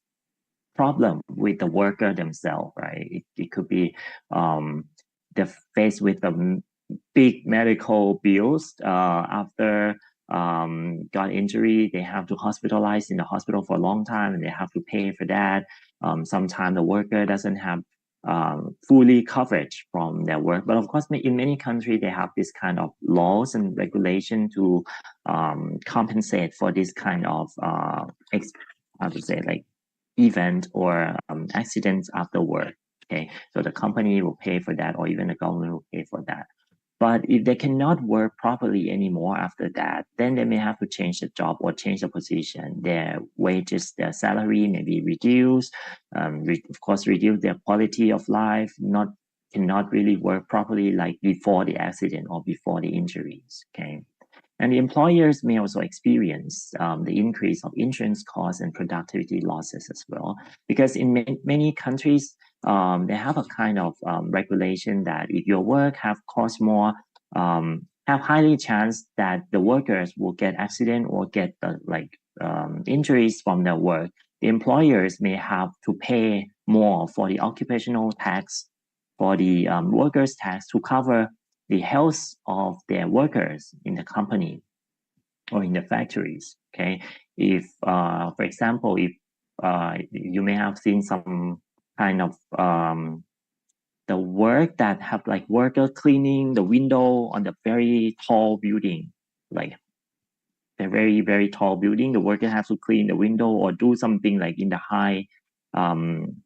problem with the worker themselves, right? It could be they're faced with the big medical bills after got injury. They have to hospitalize in the hospital for a long time, and they have to pay for that. Sometimes the worker doesn't have fully coverage from their work. But of course, in many countries, they have this kind of laws and regulation to compensate for this kind of, how to say, like event or accidents after work. Okay, so the company will pay for that, or even the government will pay for that. But if they cannot work properly anymore after that, then they may have to change the job or change the position. Their wages, their salary may be reduced, of course, reduce their quality of life, cannot really work properly like before the accident or before the injuries, okay? And the employers may also experience the increase of insurance costs and productivity losses as well, because in many countries, they have a kind of regulation that if your work have cost more, have highly chance that the workers will get accident or get injuries from their work. The employers may have to pay more for the occupational tax, for the workers' tax to cover the health of their workers in the company or in the factories. Okay, if for example, if you may have seen some kind of the work that have like worker cleaning the window on the very tall building, like the very, very tall building, the worker has to clean the window or do something like in the high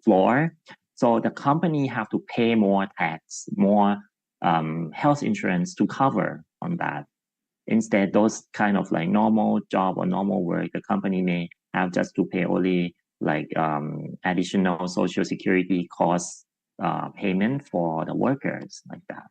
floor. So the company have to pay more tax, more health insurance to cover on that. Instead, those kind of like normal job or normal work, the company may have just to pay only like additional social security costs payment for the workers like that.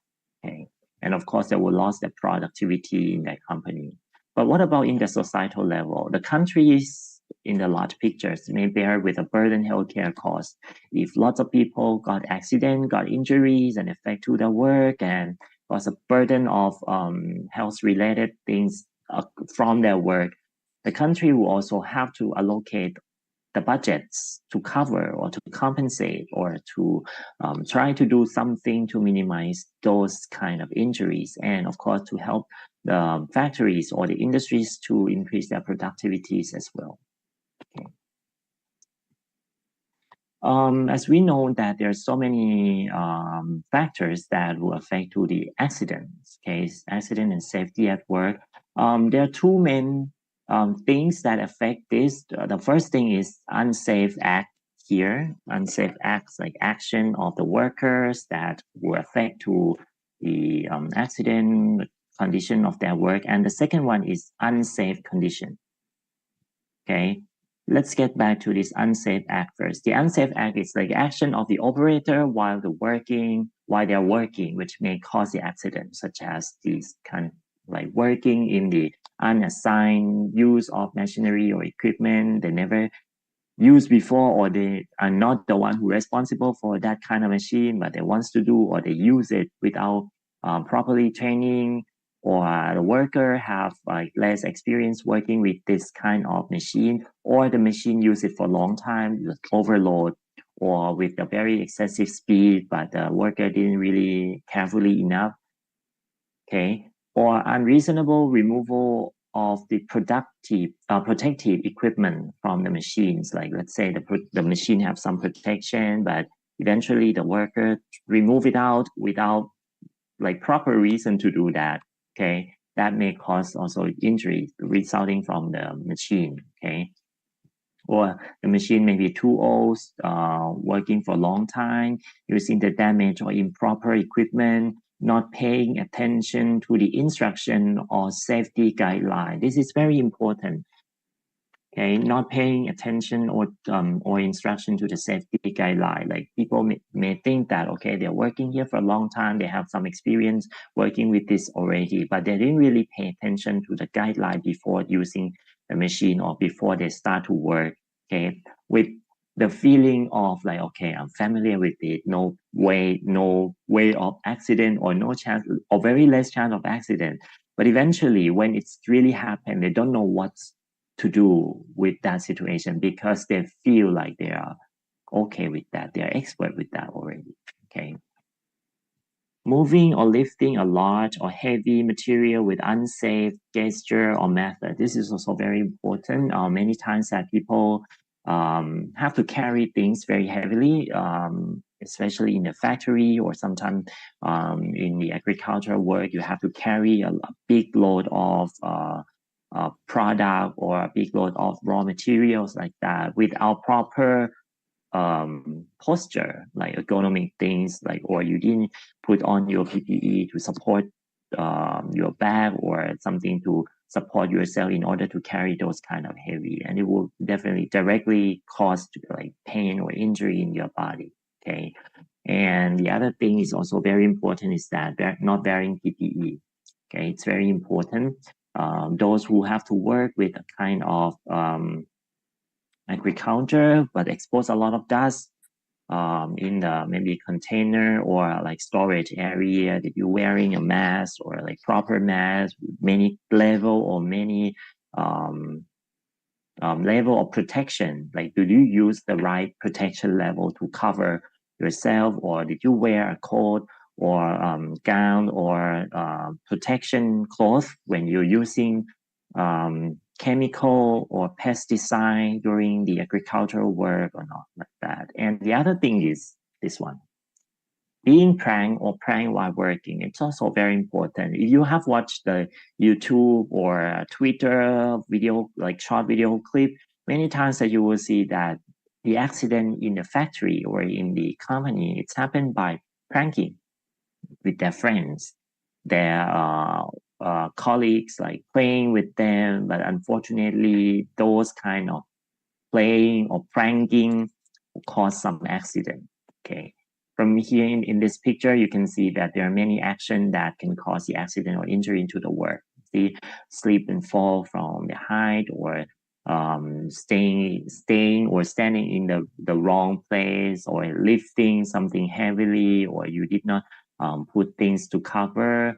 Okay, and of course, they will lose their productivity in that company. But what about in the societal level? The countries in the large pictures may bear with a burden healthcare cost. If lots of people got accident, got injuries and affect to their work and was a burden of health-related things from their work, the country will also have to allocate the budgets to cover or to compensate or to try to do something to minimize those kind of injuries, and of course to help the factories or the industries to increase their productivities as well. Okay. As we know that there are so many factors that will affect to the accidents, case accident and safety at work. There are two main things that affect this. The first thing is unsafe act here. Unsafe acts like action of the workers that will affect to the accident condition of their work. And the second one is unsafe condition. Okay, let's get back to this unsafe act first. The unsafe act is like action of the operator while they're working, which may cause the accident, such as these kind of like working in the unassigned use of machinery or equipment they never used before, or they are not the one who responsible for that kind of machine, but they wants to do, or they use it without properly training, or the worker have like less experience working with this kind of machine, or the machine use it for a long time, overload, or with a very excessive speed, but the worker didn't really carefully enough. Okay, or unreasonable removal of the protective equipment from the machines. Like let's say the machine have some protection, but eventually the worker remove it out without like proper reason to do that. Okay, that may cause also injury resulting from the machine. Okay, or the machine may be too old, working for a long time, using the damaged or improper equipment, not paying attention to the instruction or safety guideline. This is very important. Okay, not paying attention or instruction to the safety guideline. Like people may think that, okay, they're working here for a long time, they have some experience working with this already, but they didn't really pay attention to the guideline before using the machine or before they start to work. okay, with the feeling of like, okay, I'm familiar with it, no way of accident or no chance or very less chance of accident. But eventually when it's really happened, they don't know what to do with that situation because they feel like they are okay with that. They are expert with that already, okay? Moving or lifting a large or heavy material with unsafe gesture or method. This is also very important. Many times that people have to carry things very heavily, especially in the factory or sometimes in the agricultural work, you have to carry a big load of product or a big load of raw materials like that without proper posture, like ergonomic things, like, or you didn't put on your PPE to support your bag or something to support yourself in order to carry those kind of heavy, and it will definitely directly cause like pain or injury in your body, okay? And the other thing is also very important is that they're not wearing PPE, okay? It's very important. Those who have to work with a kind of agriculture but expose a lot of dust in the maybe container or like storage area, that you're wearing a mask or like proper mask, many level or many level of protection. Like, do you use the right protection level to cover yourself, or did you wear a coat or gown or protection cloth when you're using chemical or pesticide during the agricultural work or not, like that. And the other thing is this one, being pranked while working. It's also very important. If you have watched the YouTube or Twitter video, like short video clip, many times that you will see that the accident in the factory or in the company, it's happened by pranking with their friends, their colleagues, like playing with them. But unfortunately, those kind of playing or pranking will cause some accident, okay? From here in this picture, you can see that there are many actions that can cause the accident or injury into the work. See, slip and fall from the height, or staying or standing in the wrong place, or lifting something heavily, or you did not put things to cover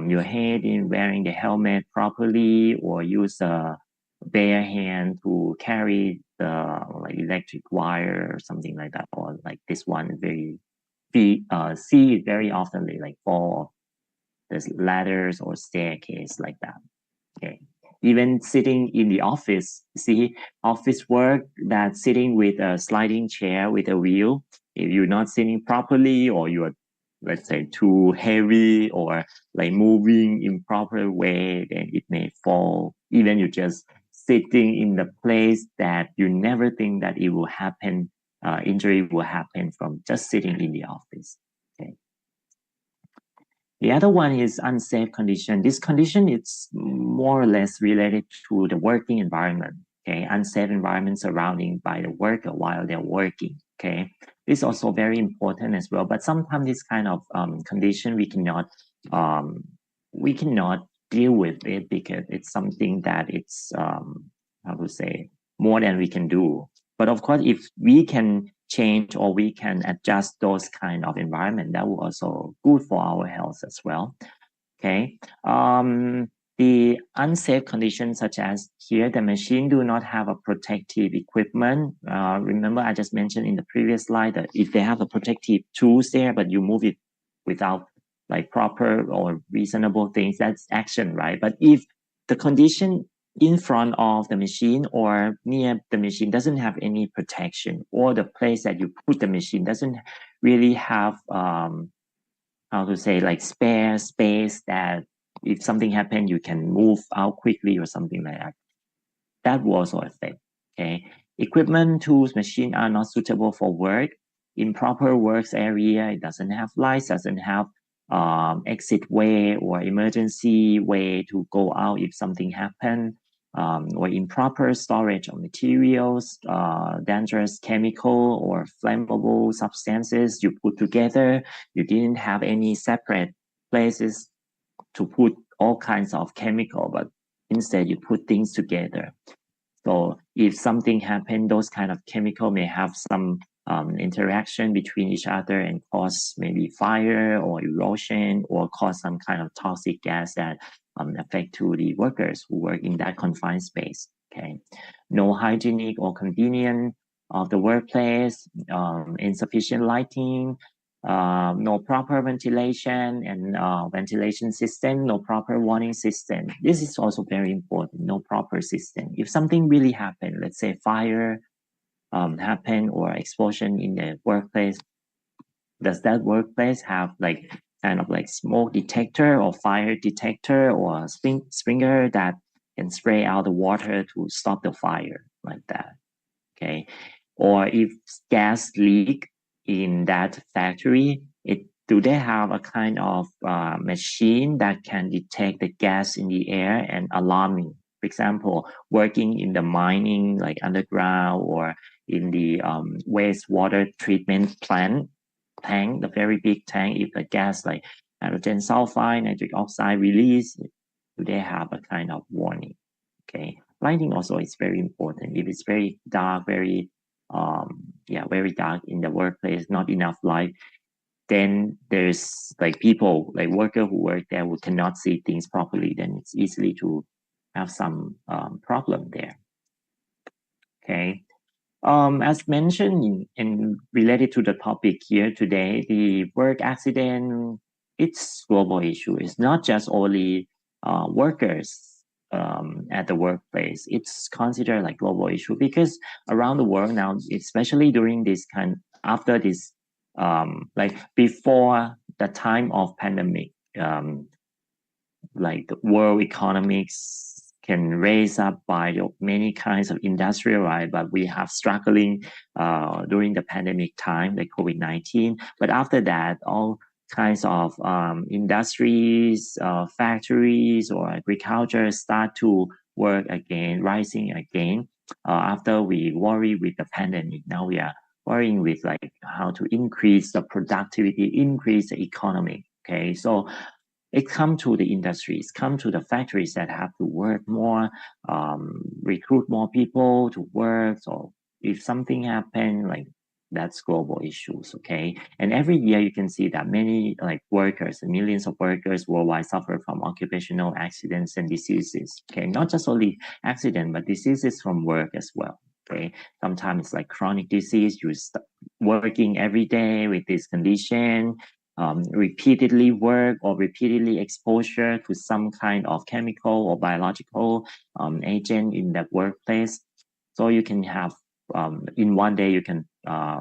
your head in wearing the helmet properly, or use a bare hand to carry the like electric wire or something like that, or like this one very see it very often, they like fall there's ladders or staircase like that, okay? Even sitting in the office, see office work, that sitting with a sliding chair with a wheel, if you're not sitting properly, or you're, let's say, too heavy or like moving in proper way, then it may fall. Even you just sitting in the place that you never think that it will happen, injury will happen from just sitting in the office, okay? The other one is unsafe condition. This condition is more or less related to the working environment, okay? Unsafe environment surrounding by the worker while they're working, okay? This is also very important as well, but sometimes this kind of condition we cannot deal with it because it's something that it's, how to say, more than we can do. But of course, if we can change or we can adjust those kind of environment, that will also good for our health as well, okay? The unsafe conditions, such as here, the machine do not have a protective equipment. Remember, I just mentioned in the previous slide that if they have a protective tools there, but you move it without like proper or reasonable things, that's action, right? But if the condition in front of the machine or near the machine doesn't have any protection, or the place that you put the machine doesn't really have, how to say, like spare space that if something happened, you can move out quickly or something like that, that will also affect, okay? Equipment, tools, machine are not suitable for work. Improper works area, it doesn't have lights, doesn't have exit way or emergency way to go out if something happened, or improper storage of materials, dangerous chemical or flammable substances you put together. You didn't have any separate places to put all kinds of chemical, but instead you put things together. So if something happened, those kind of chemical may have some interaction between each other and cause maybe fire or erosion or cause some kind of toxic gas that affect to the workers who work in that confined space. Okay, no hygienic or convenient of the workplace, insufficient lighting, no proper ventilation and ventilation system, no proper warning system. This is also very important, no proper system. If something really happened, let's say fire happen or explosion in the workplace, does that workplace have like kind of like smoke detector or fire detector or sprinkler that can spray out the water to stop the fire like that? Okay, or if gas leak in that factory, do they have a kind of machine that can detect the gas in the air and alarming? For example, working in the mining, like underground, or in the wastewater treatment plant tank, the very big tank, if the gas like hydrogen sulfide, nitric oxide release, do they have a kind of warning? Okay, lighting also is very important. If it's very dark, very dark in the workplace, not enough light, then there's like people, like workers who work there who cannot see things properly, then it's easily to have some problem there. Okay, as mentioned and related to the topic here today, the work accident, it's global issue. It's not just only workers at the workplace. It's considered like global issue because around the world now, especially during this after this, like before the time of pandemic, like the world economics can raise up by many kinds of industrial, right? But we have struggling during the pandemic time, like COVID-19. But after that, all kinds of industries, factories, or agriculture start to work again, rising again. After we worry with the pandemic, now we are worrying with like how to increase the productivity, increase the economy. Okay, so it comes to the industries, come to the factories that have to work more, recruit more people to work. So if something happens, like that's global issues, okay? And every year you can see that many like workers, millions of workers worldwide suffer from occupational accidents and diseases, okay? Not just only accident, but diseases from work as well, okay? Sometimes it's like chronic disease, you start working every day with this condition, repeatedly work or repeatedly exposure to some kind of chemical or biological agent in that workplace. So you can have, in one day, you can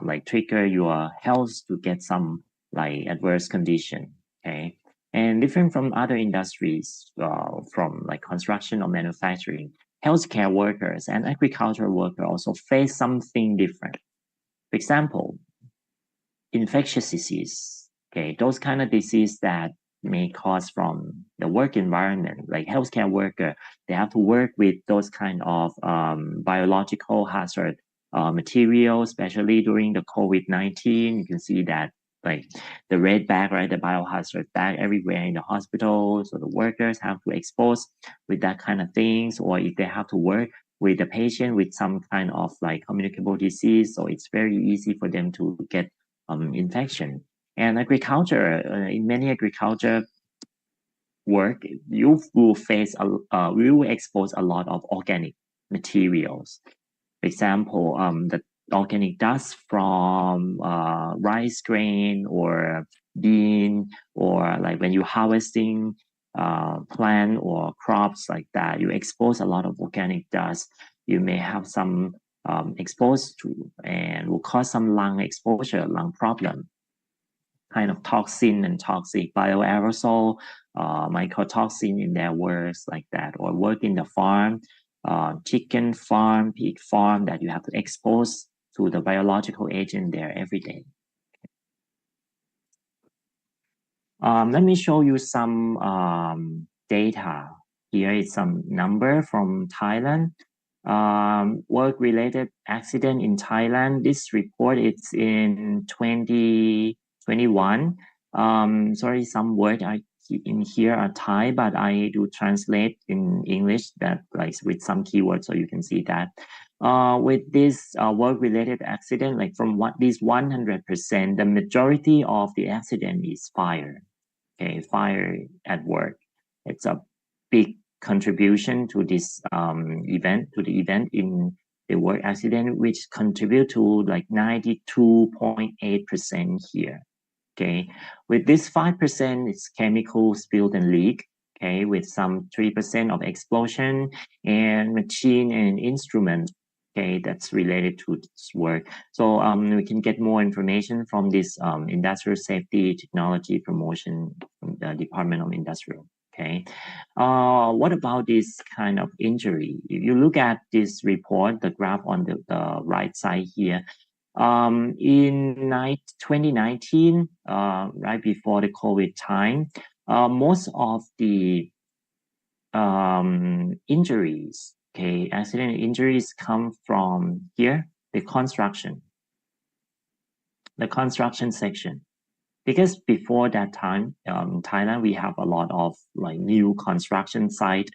like trigger your health to get some like adverse condition, okay? And different from other industries, from like construction or manufacturing, healthcare workers and agricultural workers also face something different. For example, infectious disease. Okay, those kind of disease that may cause from the work environment, like healthcare worker, they have to work with those kind of biological hazard materials, especially during the COVID-19. You can see that like the red bag, right, the biohazard bag everywhere in the hospital. So the workers have to expose with that kind of things, or if they have to work with the patient with some kind of like communicable disease, so it's very easy for them to get infection. And agriculture, in many agriculture work, you will expose a lot of organic materials. For example, the organic dust from rice grain or bean, or like when you're harvesting plant or crops like that, you expose a lot of organic dust. You may have some exposed to and will cause some lung exposure, lung problem. Kind of toxin and toxic bioaerosol, mycotoxin in their words like that, or work in the farm, chicken farm, pig farm, that you have to expose to the biological agent there every day. Let me show you some data. Here is some number from Thailand. Work-related accident in Thailand. This report is in 2021. Sorry, some words in here are Thai, but I do translate in English that like with some keywords, so you can see that. with this work-related accident, like from this 100%, the majority of the accident is fire. Okay, fire at work. It's a big contribution to this event, in the work accident, which contribute to like 92.8% here. Okay, with this 5%, it's chemical spill and leak. Okay, with some 3% of explosion and machine and instrument. Okay, that's related to this work. So we can get more information from this Industrial Safety Technology Promotion from the Department of Industrial. Okay, what about this kind of injury? If you look at this report, the graph on the right side here, in 2019, right before the COVID time, most of the injuries, okay, accident injuries come from here, the construction section. Because before that time, Thailand, we have a lot of like new construction site,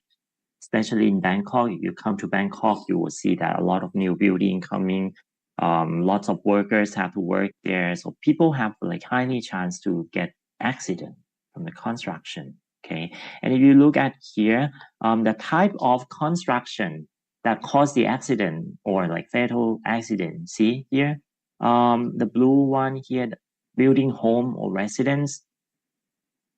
especially in Bangkok. If you come to Bangkok, you will see that a lot of new building coming, lots of workers have to work there. So people have like highly chance to get accident from the construction. Okay, and if you look at here, the type of construction that caused the accident or like fatal accident, see here, the blue one here, building home or residence,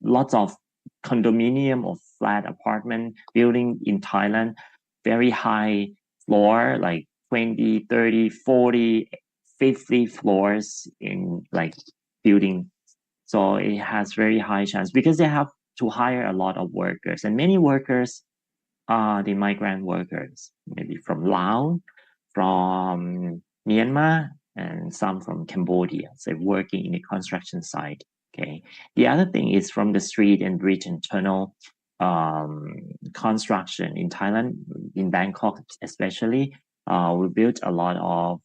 lots of condominium or flat apartment building in Thailand, very high floor, like 20, 30, 40, 50 floors in like building. So it has very high chance because they have to hire a lot of workers, and many workers are the migrant workers, maybe from Laos, from Myanmar, and some from Cambodia. So working in the construction site. Okay. The other thing is from the street and bridge and tunnel construction in Thailand, in Bangkok especially. We built a lot of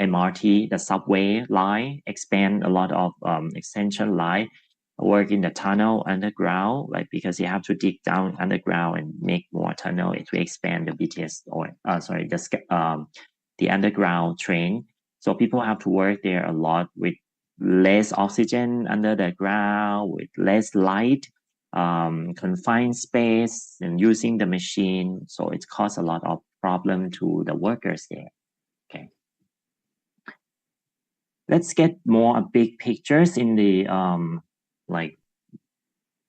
MRT, the subway line, expand a lot of extension line, work in the tunnel underground, like because you have to dig down underground and make more tunnel to expand the BTS or the underground train. So people have to work there a lot with less oxygen under the ground, with less light, confined space, and using the machine. So it caused a lot of problem to the workers there. Okay. Let's get more big pictures in the like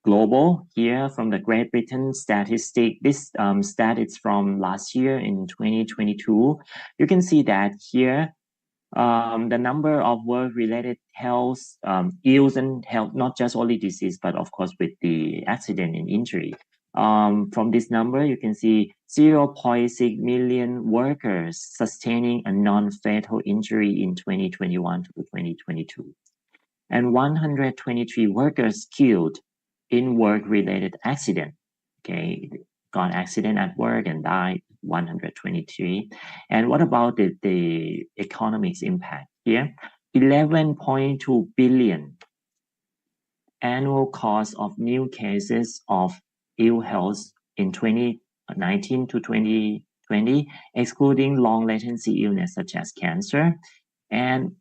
global here from the Great Britain statistic. This stat is from last year in 2022. You can see that here the number of work-related health ills and health, not just only disease, but of course with the accident and injury. From this number, you can see 0.6 million workers sustaining a non-fatal injury in 2021 to 2022. And 123 workers killed in work-related accident. Okay, got accident at work and died, 123. And what about the economics impact here? 11.2 billion annual cost of new cases of ill health in 2019 to 2020, excluding long latency illness such as cancer, and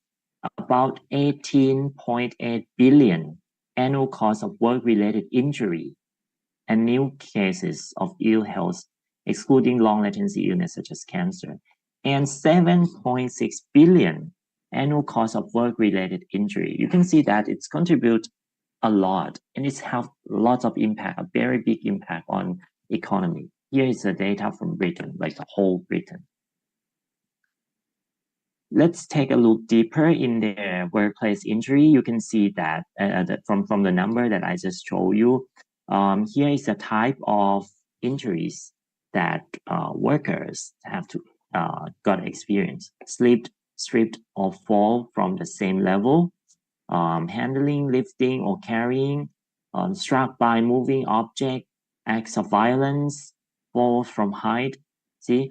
about 18.8 billion annual cost of work-related injury and new cases of ill health, excluding long latency illness such as cancer, and 7.6 billion annual cost of work-related injury. You can see that it's contribute a lot, and it's have lots of impact, a very big impact on economy. Here is the data from Britain, like the whole Britain. Let's take a look deeper in the workplace injury. You can see that from the number that I just showed you, here is the type of injuries that workers have to got experience: slipped, stripped, or fall from the same level, handling, lifting, or carrying, struck by moving object, acts of violence, fall from height. See,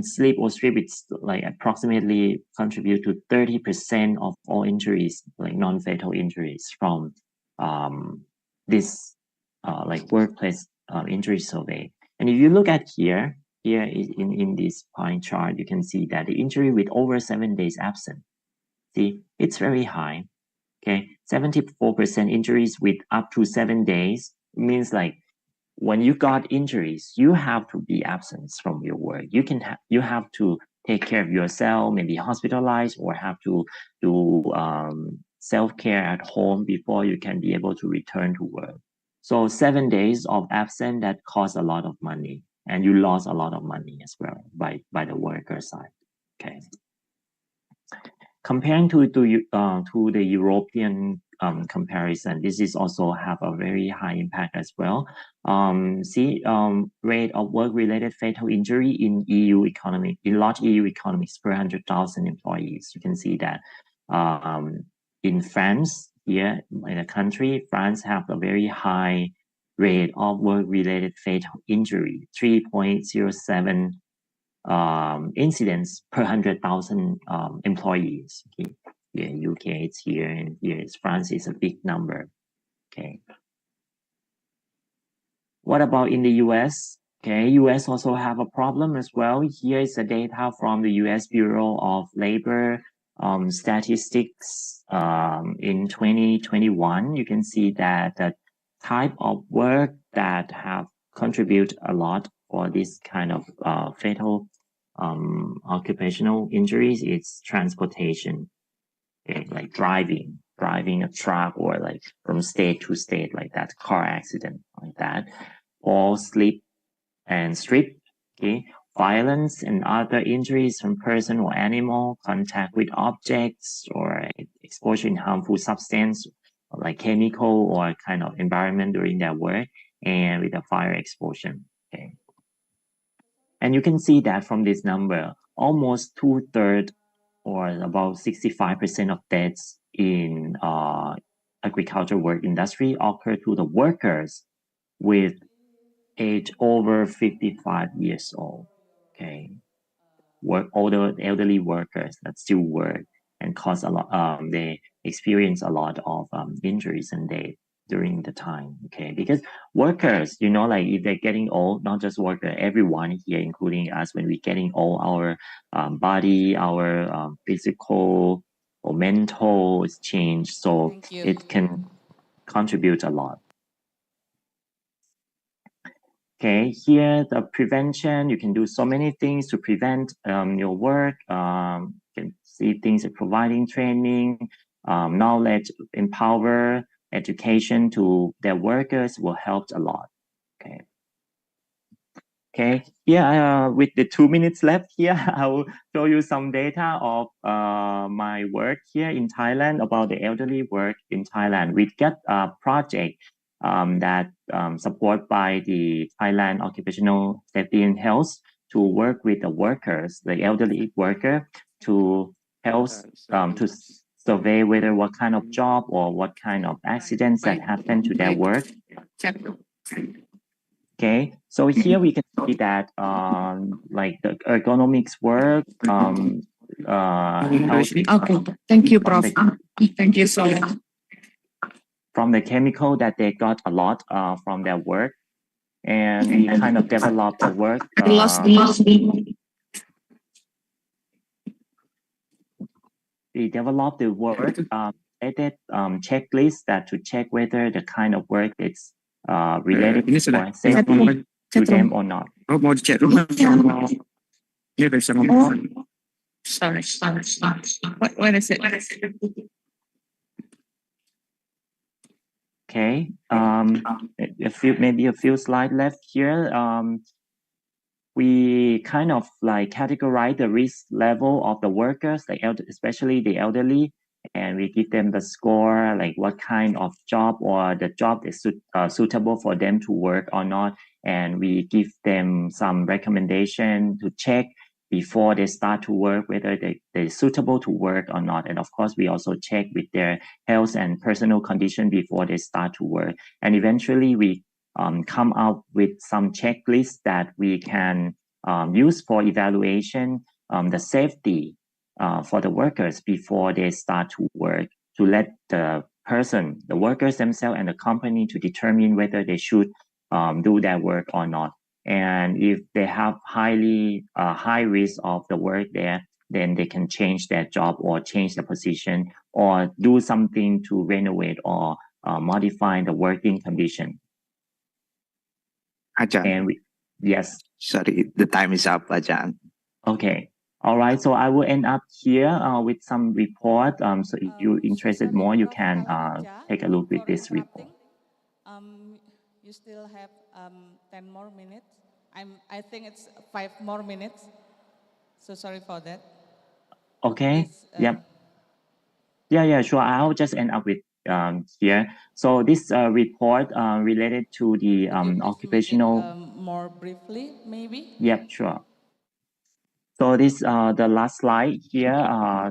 slip or strip, it's like approximately contribute to 30% of all injuries, like non-fatal injuries from this like workplace injury survey. And if you look at here, here in this pie chart, you can see that the injury with over 7 days absent. See, it's very high. Okay, 74% injuries with up to 7 days means like when you got injuries, you have to be absent from your work. You have to take care of yourself, maybe hospitalized, or have to do self-care at home before you can be able to return to work. So 7 days of absence, that costs a lot of money, and you lost a lot of money as well by the worker side. Okay. Comparing to the European comparison, this is also have a very high impact as well. Rate of work-related fatal injury in large EU economies per 100,000 employees. You can see that in France, here in the country, France have a very high rate of work-related fatal injury, 3.07 incidents per 100,000 employees. Okay. Yeah, UK it's here, and here is France is a big number. Okay. What about in the US? Okay, US also have a problem as well. Here is the data from the US Bureau of Labor Statistics in 2021. You can see that the type of work that have contribute a lot for this kind of fatal occupational injuries is transportation. Okay, like driving a truck, or like from state to state, like that, car accident like that, or slip and strip. Okay, violence and other injuries from person or animal, contact with objects, or exposure in harmful substance, like chemical or kind of environment during their work, and with a fire exposure. Okay, and you can see that from this number, almost 2/3 or about 65% of deaths in agriculture work industry occur to the workers with age over 55 years old. Okay, older elderly workers that still work and cause a lot. They experience a lot of injuries and death during the time. Okay, because workers, like if they're getting old, not just worker, everyone here, including us, when we're getting old, our body, our physical or mental is changed, so it can contribute a lot. Okay, here the prevention, you can do so many things to prevent your work. You can see things like providing training, knowledge, empower, education to their workers will help a lot. Okay. Okay, yeah, with the 2 minutes left here, I will show you some data of my work here in Thailand about the elderly work in Thailand. We get a project that supported by the Thailand Occupational Safety and Health to work with the workers, the elderly worker, to help to survey whether what kind of job or what kind of accidents that happen to their work. Okay, so here we can see that like the ergonomics work. Okay, thank you, Prof. Thank you so much. From the chemical that they got a lot from their work, and we kind of developed the work. We developed the work related checklist that to check whether the kind of work is related or safety to them or not. Sorry. What is it? Okay, maybe a few slides left here. We kind of like categorize the risk level of the workers, like especially the elderly, and we give them the score, like what kind of job or the job is suitable for them to work or not, and we give them some recommendation to check before they start to work whether they're suitable to work or not. And of course, we also check with their health and personal condition before they start to work. And eventually, we come up with some checklists that we can use for evaluation the safety for the workers before they start to work, to let the workers themselves and the company to determine whether they should do their work or not. And if they have high risk of the work there, then they can change their job or change the position or do something to renovate or modify the working condition. Ajahn, And yes. sorry, the time is up, Ajahn. Okay. All right. So I will end up here with some report. So if you're interested sorry, more, you Prof. can Kallawicha, take a look with for this report. You still have 10 more minutes. I think it's 5 more minutes. So sorry for that. Okay. Please, Yep. Yeah, sure. I'll just end up with here. So this report related to the could you please occupational. make it more briefly, maybe? Yep, sure. So this the last slide here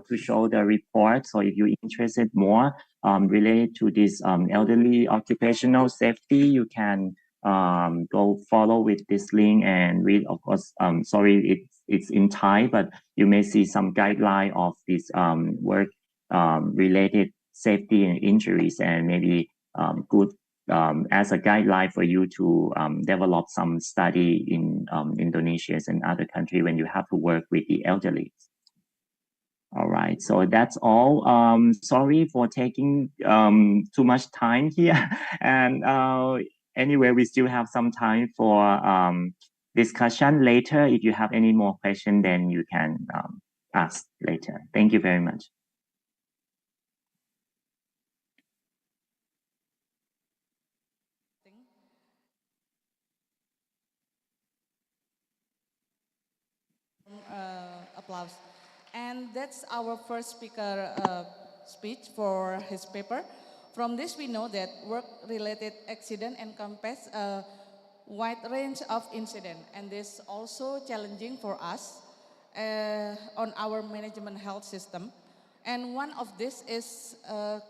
to show the report. So if you're interested more related to this elderly occupational safety, you can go follow with this link and read. Of course, sorry, it's in Thai, but you may see some guideline of this work related safety and injuries, and maybe good as a guideline for you to develop some study in Indonesia and other countries when you have to work with the elderly. All right, so that's all. Sorry for taking too much time here. And anyway, we still have some time for discussion later. If you have any more questions, then you can ask later. Thank you very much. Applause. And that's our first speaker speech for his paper. From this, we know that work-related accident encompass a wide range of incident, and this also challenging for us on our management health system. And one of this is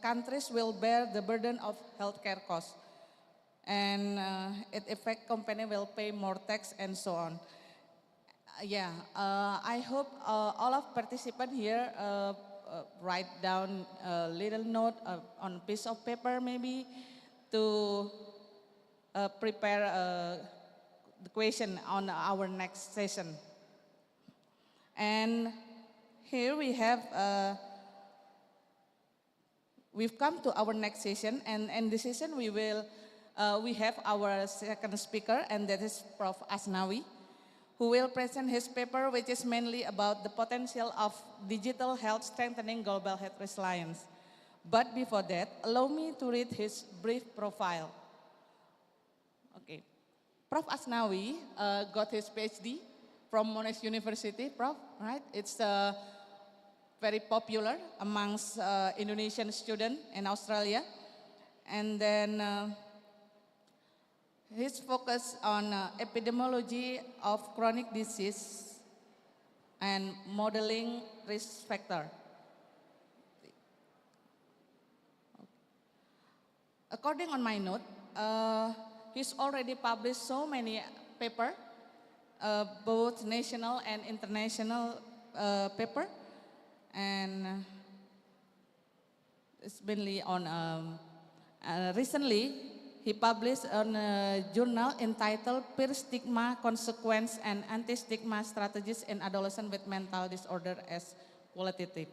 countries will bear the burden of healthcare costs, and it affect company will pay more tax and so on. I hope all of participants here write down a little note on a piece of paper maybe to prepare the question on our next session. And here we have, we've come to our next session, and in this session we have our second speaker, and that is Prof. Asnawi, who will present his paper, which is mainly about the potential of digital health strengthening global health resilience. But before that, allow me to read his brief profile. Okay, Prof. Asnawi got his Ph.D. from Monash University, Prof, right? It's very popular amongst Indonesian students in Australia. And then his focus on epidemiology of chronic disease and modeling risk factor. According on my note, he's already published so many papers, both national and international paper, and it's mainly on recently. He published on a journal entitled Peer Stigma, Consequence, and Anti-Stigma Strategies in Adolescents with Mental Disorder as Qualitative.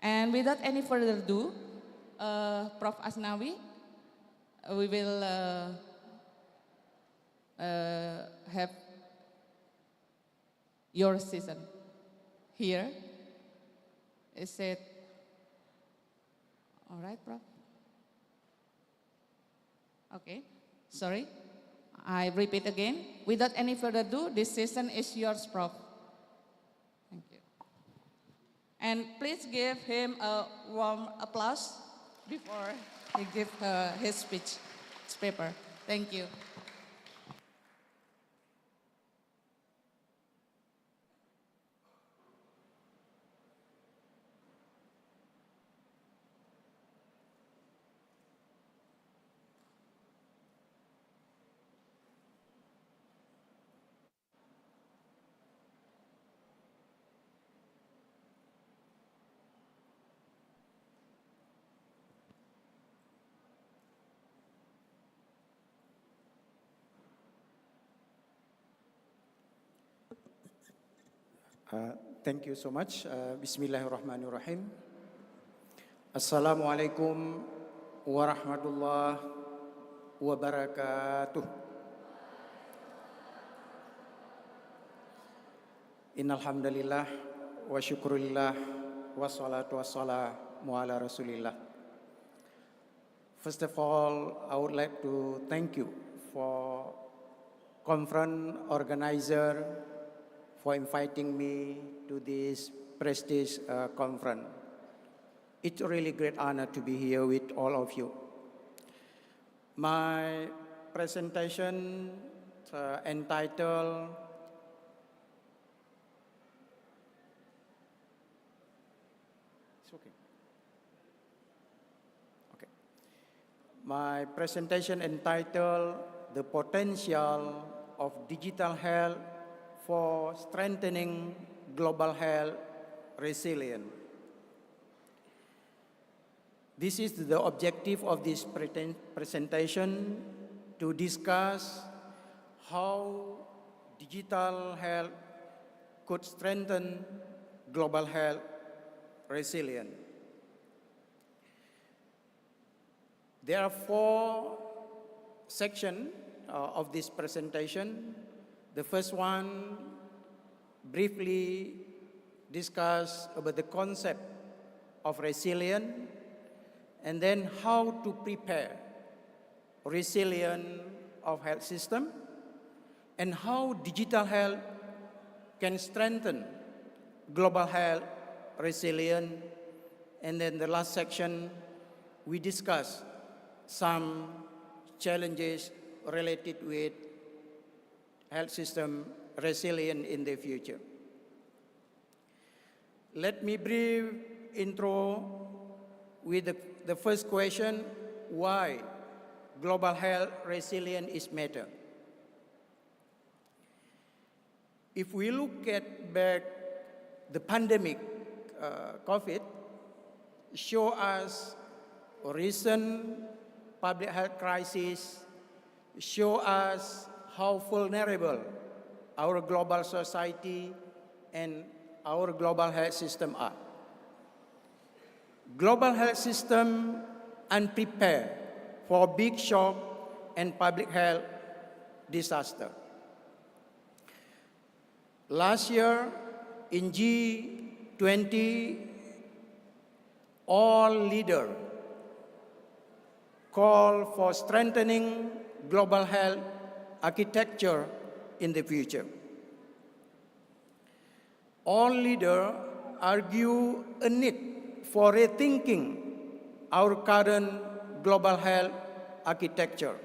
And without any further ado, Prof. Asnawi, we will have your session here. Is it all right, Prof? Okay, sorry. I repeat again. Without any further ado, this session is yours, Prof. Thank you. And please give him a warm applause before he gives his speech, his paper. Thank you. Thank you so much. Bismillahirrahmanirrahim. Assalamualaikum warahmatullahi wabarakatuh. Innal hamdalillah wa syukurillah wassalatu wassalamu ala rasulillah. First of all, I would like to thank you for conference organizer for inviting me to this prestigious conference. It's a really great honor to be here with all of you. My presentation entitled My presentation entitled The Potential of Digital Health for Strengthening Global Health Resilience. This is the objective of this presentation, to discuss how digital health could strengthen global health resilience. There are 4 sections of this presentation. The first one briefly discuss about the concept of resilience, and then how to prepare resilience of health system, and how digital health can strengthen global health resilience. And then the last section, we discuss some challenges related with health system resilience in the future. Let me brief intro with the first question, why global health resilience is matter. If we look at back the pandemic, COVID, show us recent public health crisis, show us how vulnerable our global society and our global health system are. Global health system unprepared for big shock and public health disaster. Last year in G20, all leaders call for strengthening global health architecture in the future. All leaders argue a need for rethinking our current global health architecture.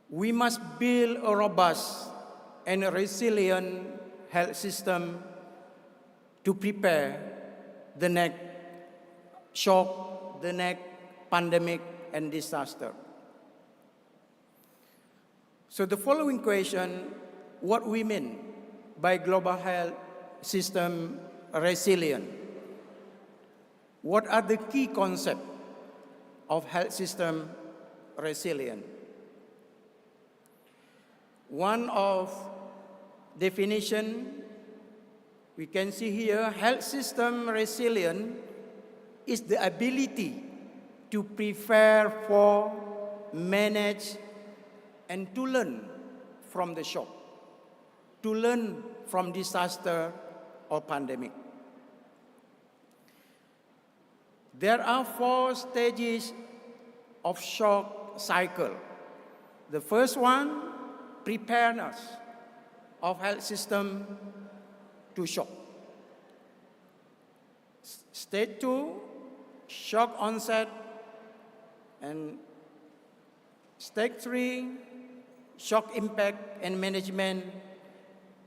We must build a robust and a resilient health system to prepare the next shock, the next pandemic and disaster. So the following question, what we mean by global health system resilience? What are the key concepts of health system resilience? One of definition, we can see here, health system resilience is the ability to prepare for, manage, and to learn from the shock, to learn from disaster or pandemic. There are 4 stages of shock cycle. The first one, preparedness of health system to shock. Stage 2, shock onset, and stage 3, shock impact and management,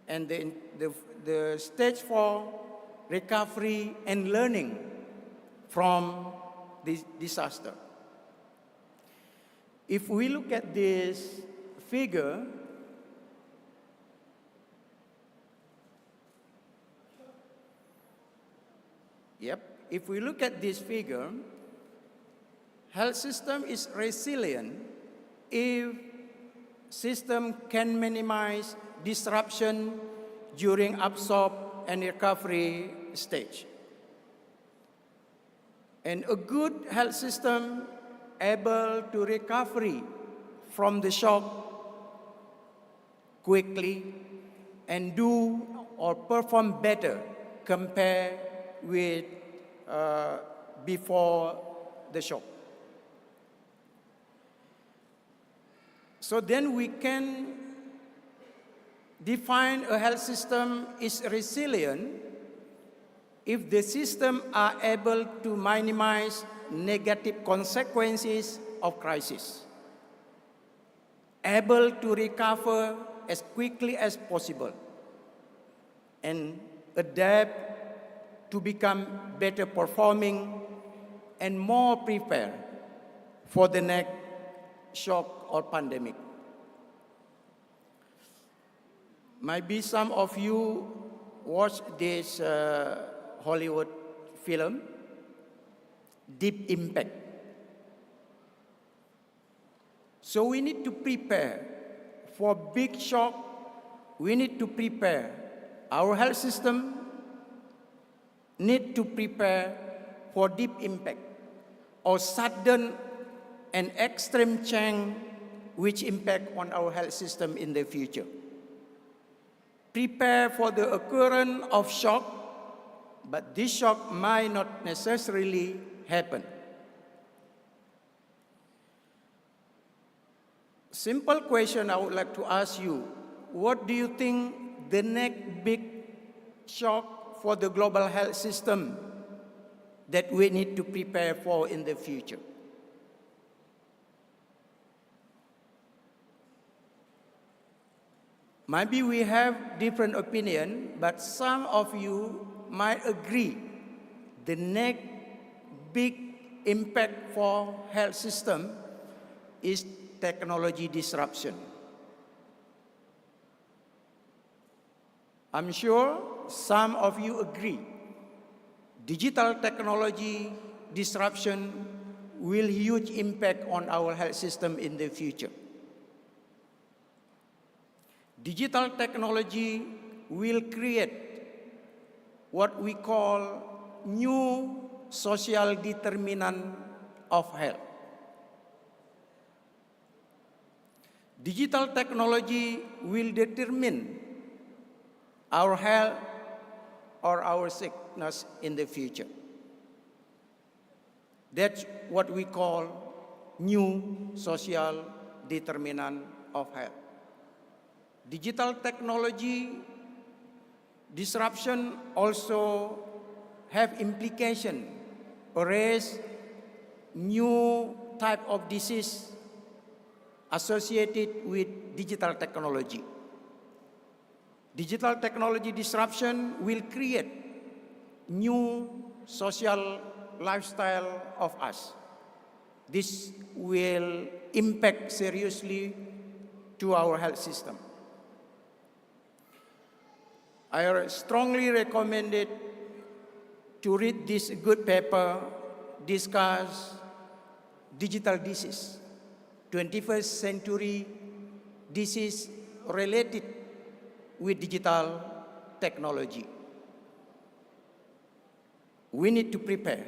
and the stage 4, recovery and learning from this disaster. If we look at this figure, if we look at this figure, health system is resilient if system can minimize disruption during absorb and recovery stage. And a good health system able to recovery from the shock quickly and do or perform better compared with before the shock. So then we can define a health system is resilient if the system are able to minimize negative consequences of crisis, able to recover as quickly as possible, and adapt to become better performing and more prepared for the next shock or pandemic. Maybe some of you watched this Hollywood film, Deep Impact. So we need to prepare for big shock. We need to prepare. Our health system need to prepare for deep impact or sudden and extreme change which impact on our health system in the future. Prepare for the occurrence of shock, but this shock might not necessarily happen. Simple question I would like to ask you, what do you think the next big shock for the global health system that we need to prepare for in the future? Maybe we have different opinion, but some of you might agree the next big impact for health system is technology disruption. I'm sure some of you agree digital technology disruption will huge impact on our health system in the future. Digital technology will create what we call new social determinant of health. Digital technology will determine our health or our sickness in the future. That's what we call new social determinant of health. Digital technology disruption also have implication or raise new type of disease associated with digital technology. Digital technology disruption will create new social lifestyle of us. This will impact seriously to our health system. I strongly recommend it to read this good paper, discuss digital disease, 21st century disease related with digital technology. We need to prepare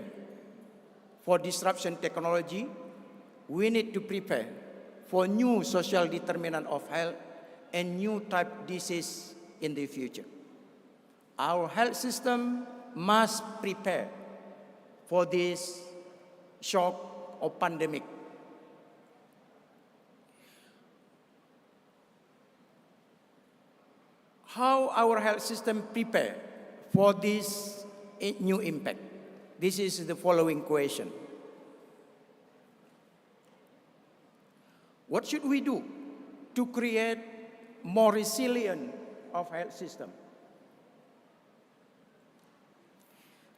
for disruption technology. We need to prepare for new social determinant of health and new type disease in the future. Our health system must prepare for this shock or pandemic. How our health system prepare for this new impact? This is the following question. What should we do to create more resilient of health system?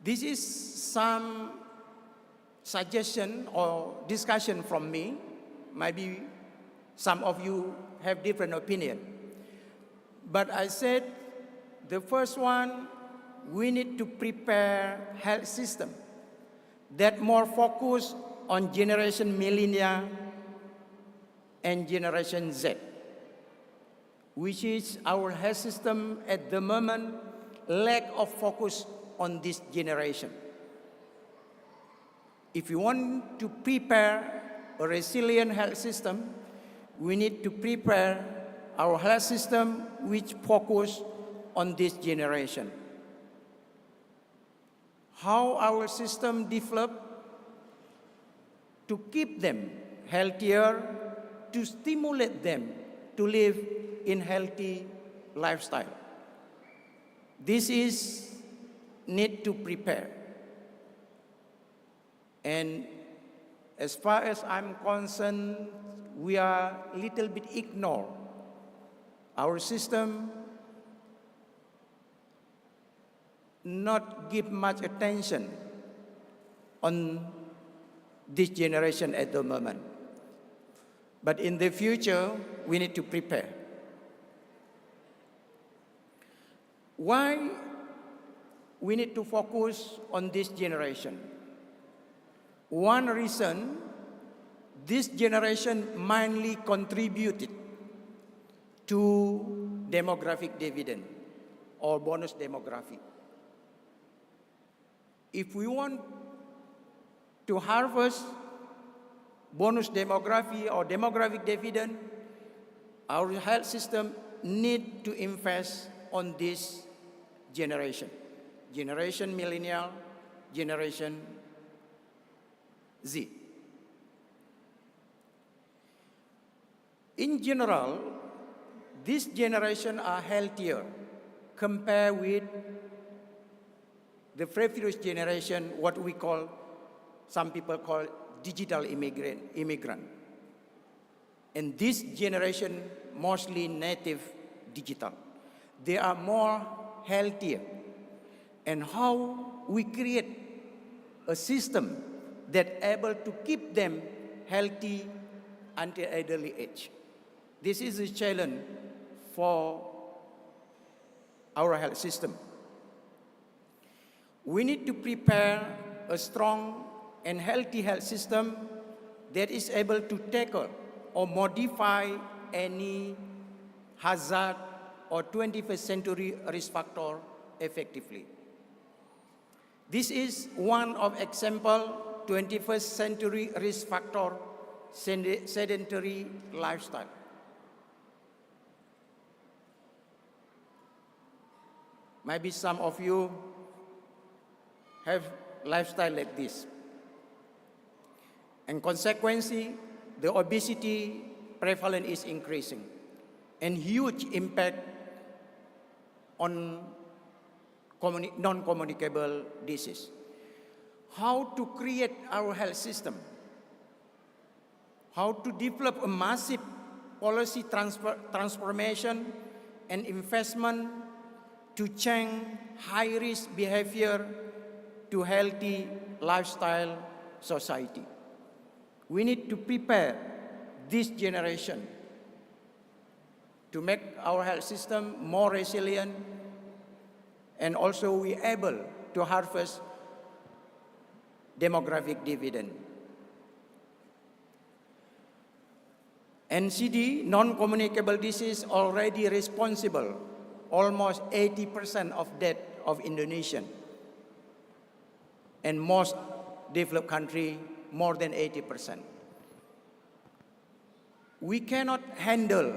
This is some suggestion or discussion from me. Maybe some of you have different opinion. But I said the first one, we need to prepare health system that more focus on generation millennia and generation Z. which is our health system at the moment, lack of focus on this generation. If we want to prepare a resilient health system, we need to prepare our health system which focus on this generation. How our system develop to keep them healthier, to stimulate them to live in healthy lifestyle. This is need to prepare. And as far as I'm concerned, we are a little bit ignore our system, not give much attention on this generation at the moment. But in the future, we need to prepare. Why we need to focus on this generation? One reason, this generation mainly contributed to demographic dividend or bonus demography. If we want to harvest bonus demography or demographic dividend, our health system need to invest on this generation, generation millennial, generation Z. In general, this generation are healthier compared with the previous generation, what we call, some people call digital immigrant. And this generation, mostly native digital. They are more healthier. And how we create a system that able to keep them healthy until elderly age. This is a challenge for our health system. We need to prepare a strong and healthy health system that is able to tackle or modify any hazard or 21st century risk factor effectively. This is one of example 21st century risk factor, sedentary lifestyle. Maybe some of you have lifestyle like this. And consequently, the obesity prevalence is increasing and huge impact on non-communicable disease. How to create our health system? How to develop a massive policy transformation and investment to change high-risk behavior to healthy lifestyle society. We need to prepare this generation to make our health system more resilient, and also we able to harvest demographic dividend. NCD, non-communicable disease, already responsible almost 80% of death of Indonesian, and most developed country more than 80%. We cannot handle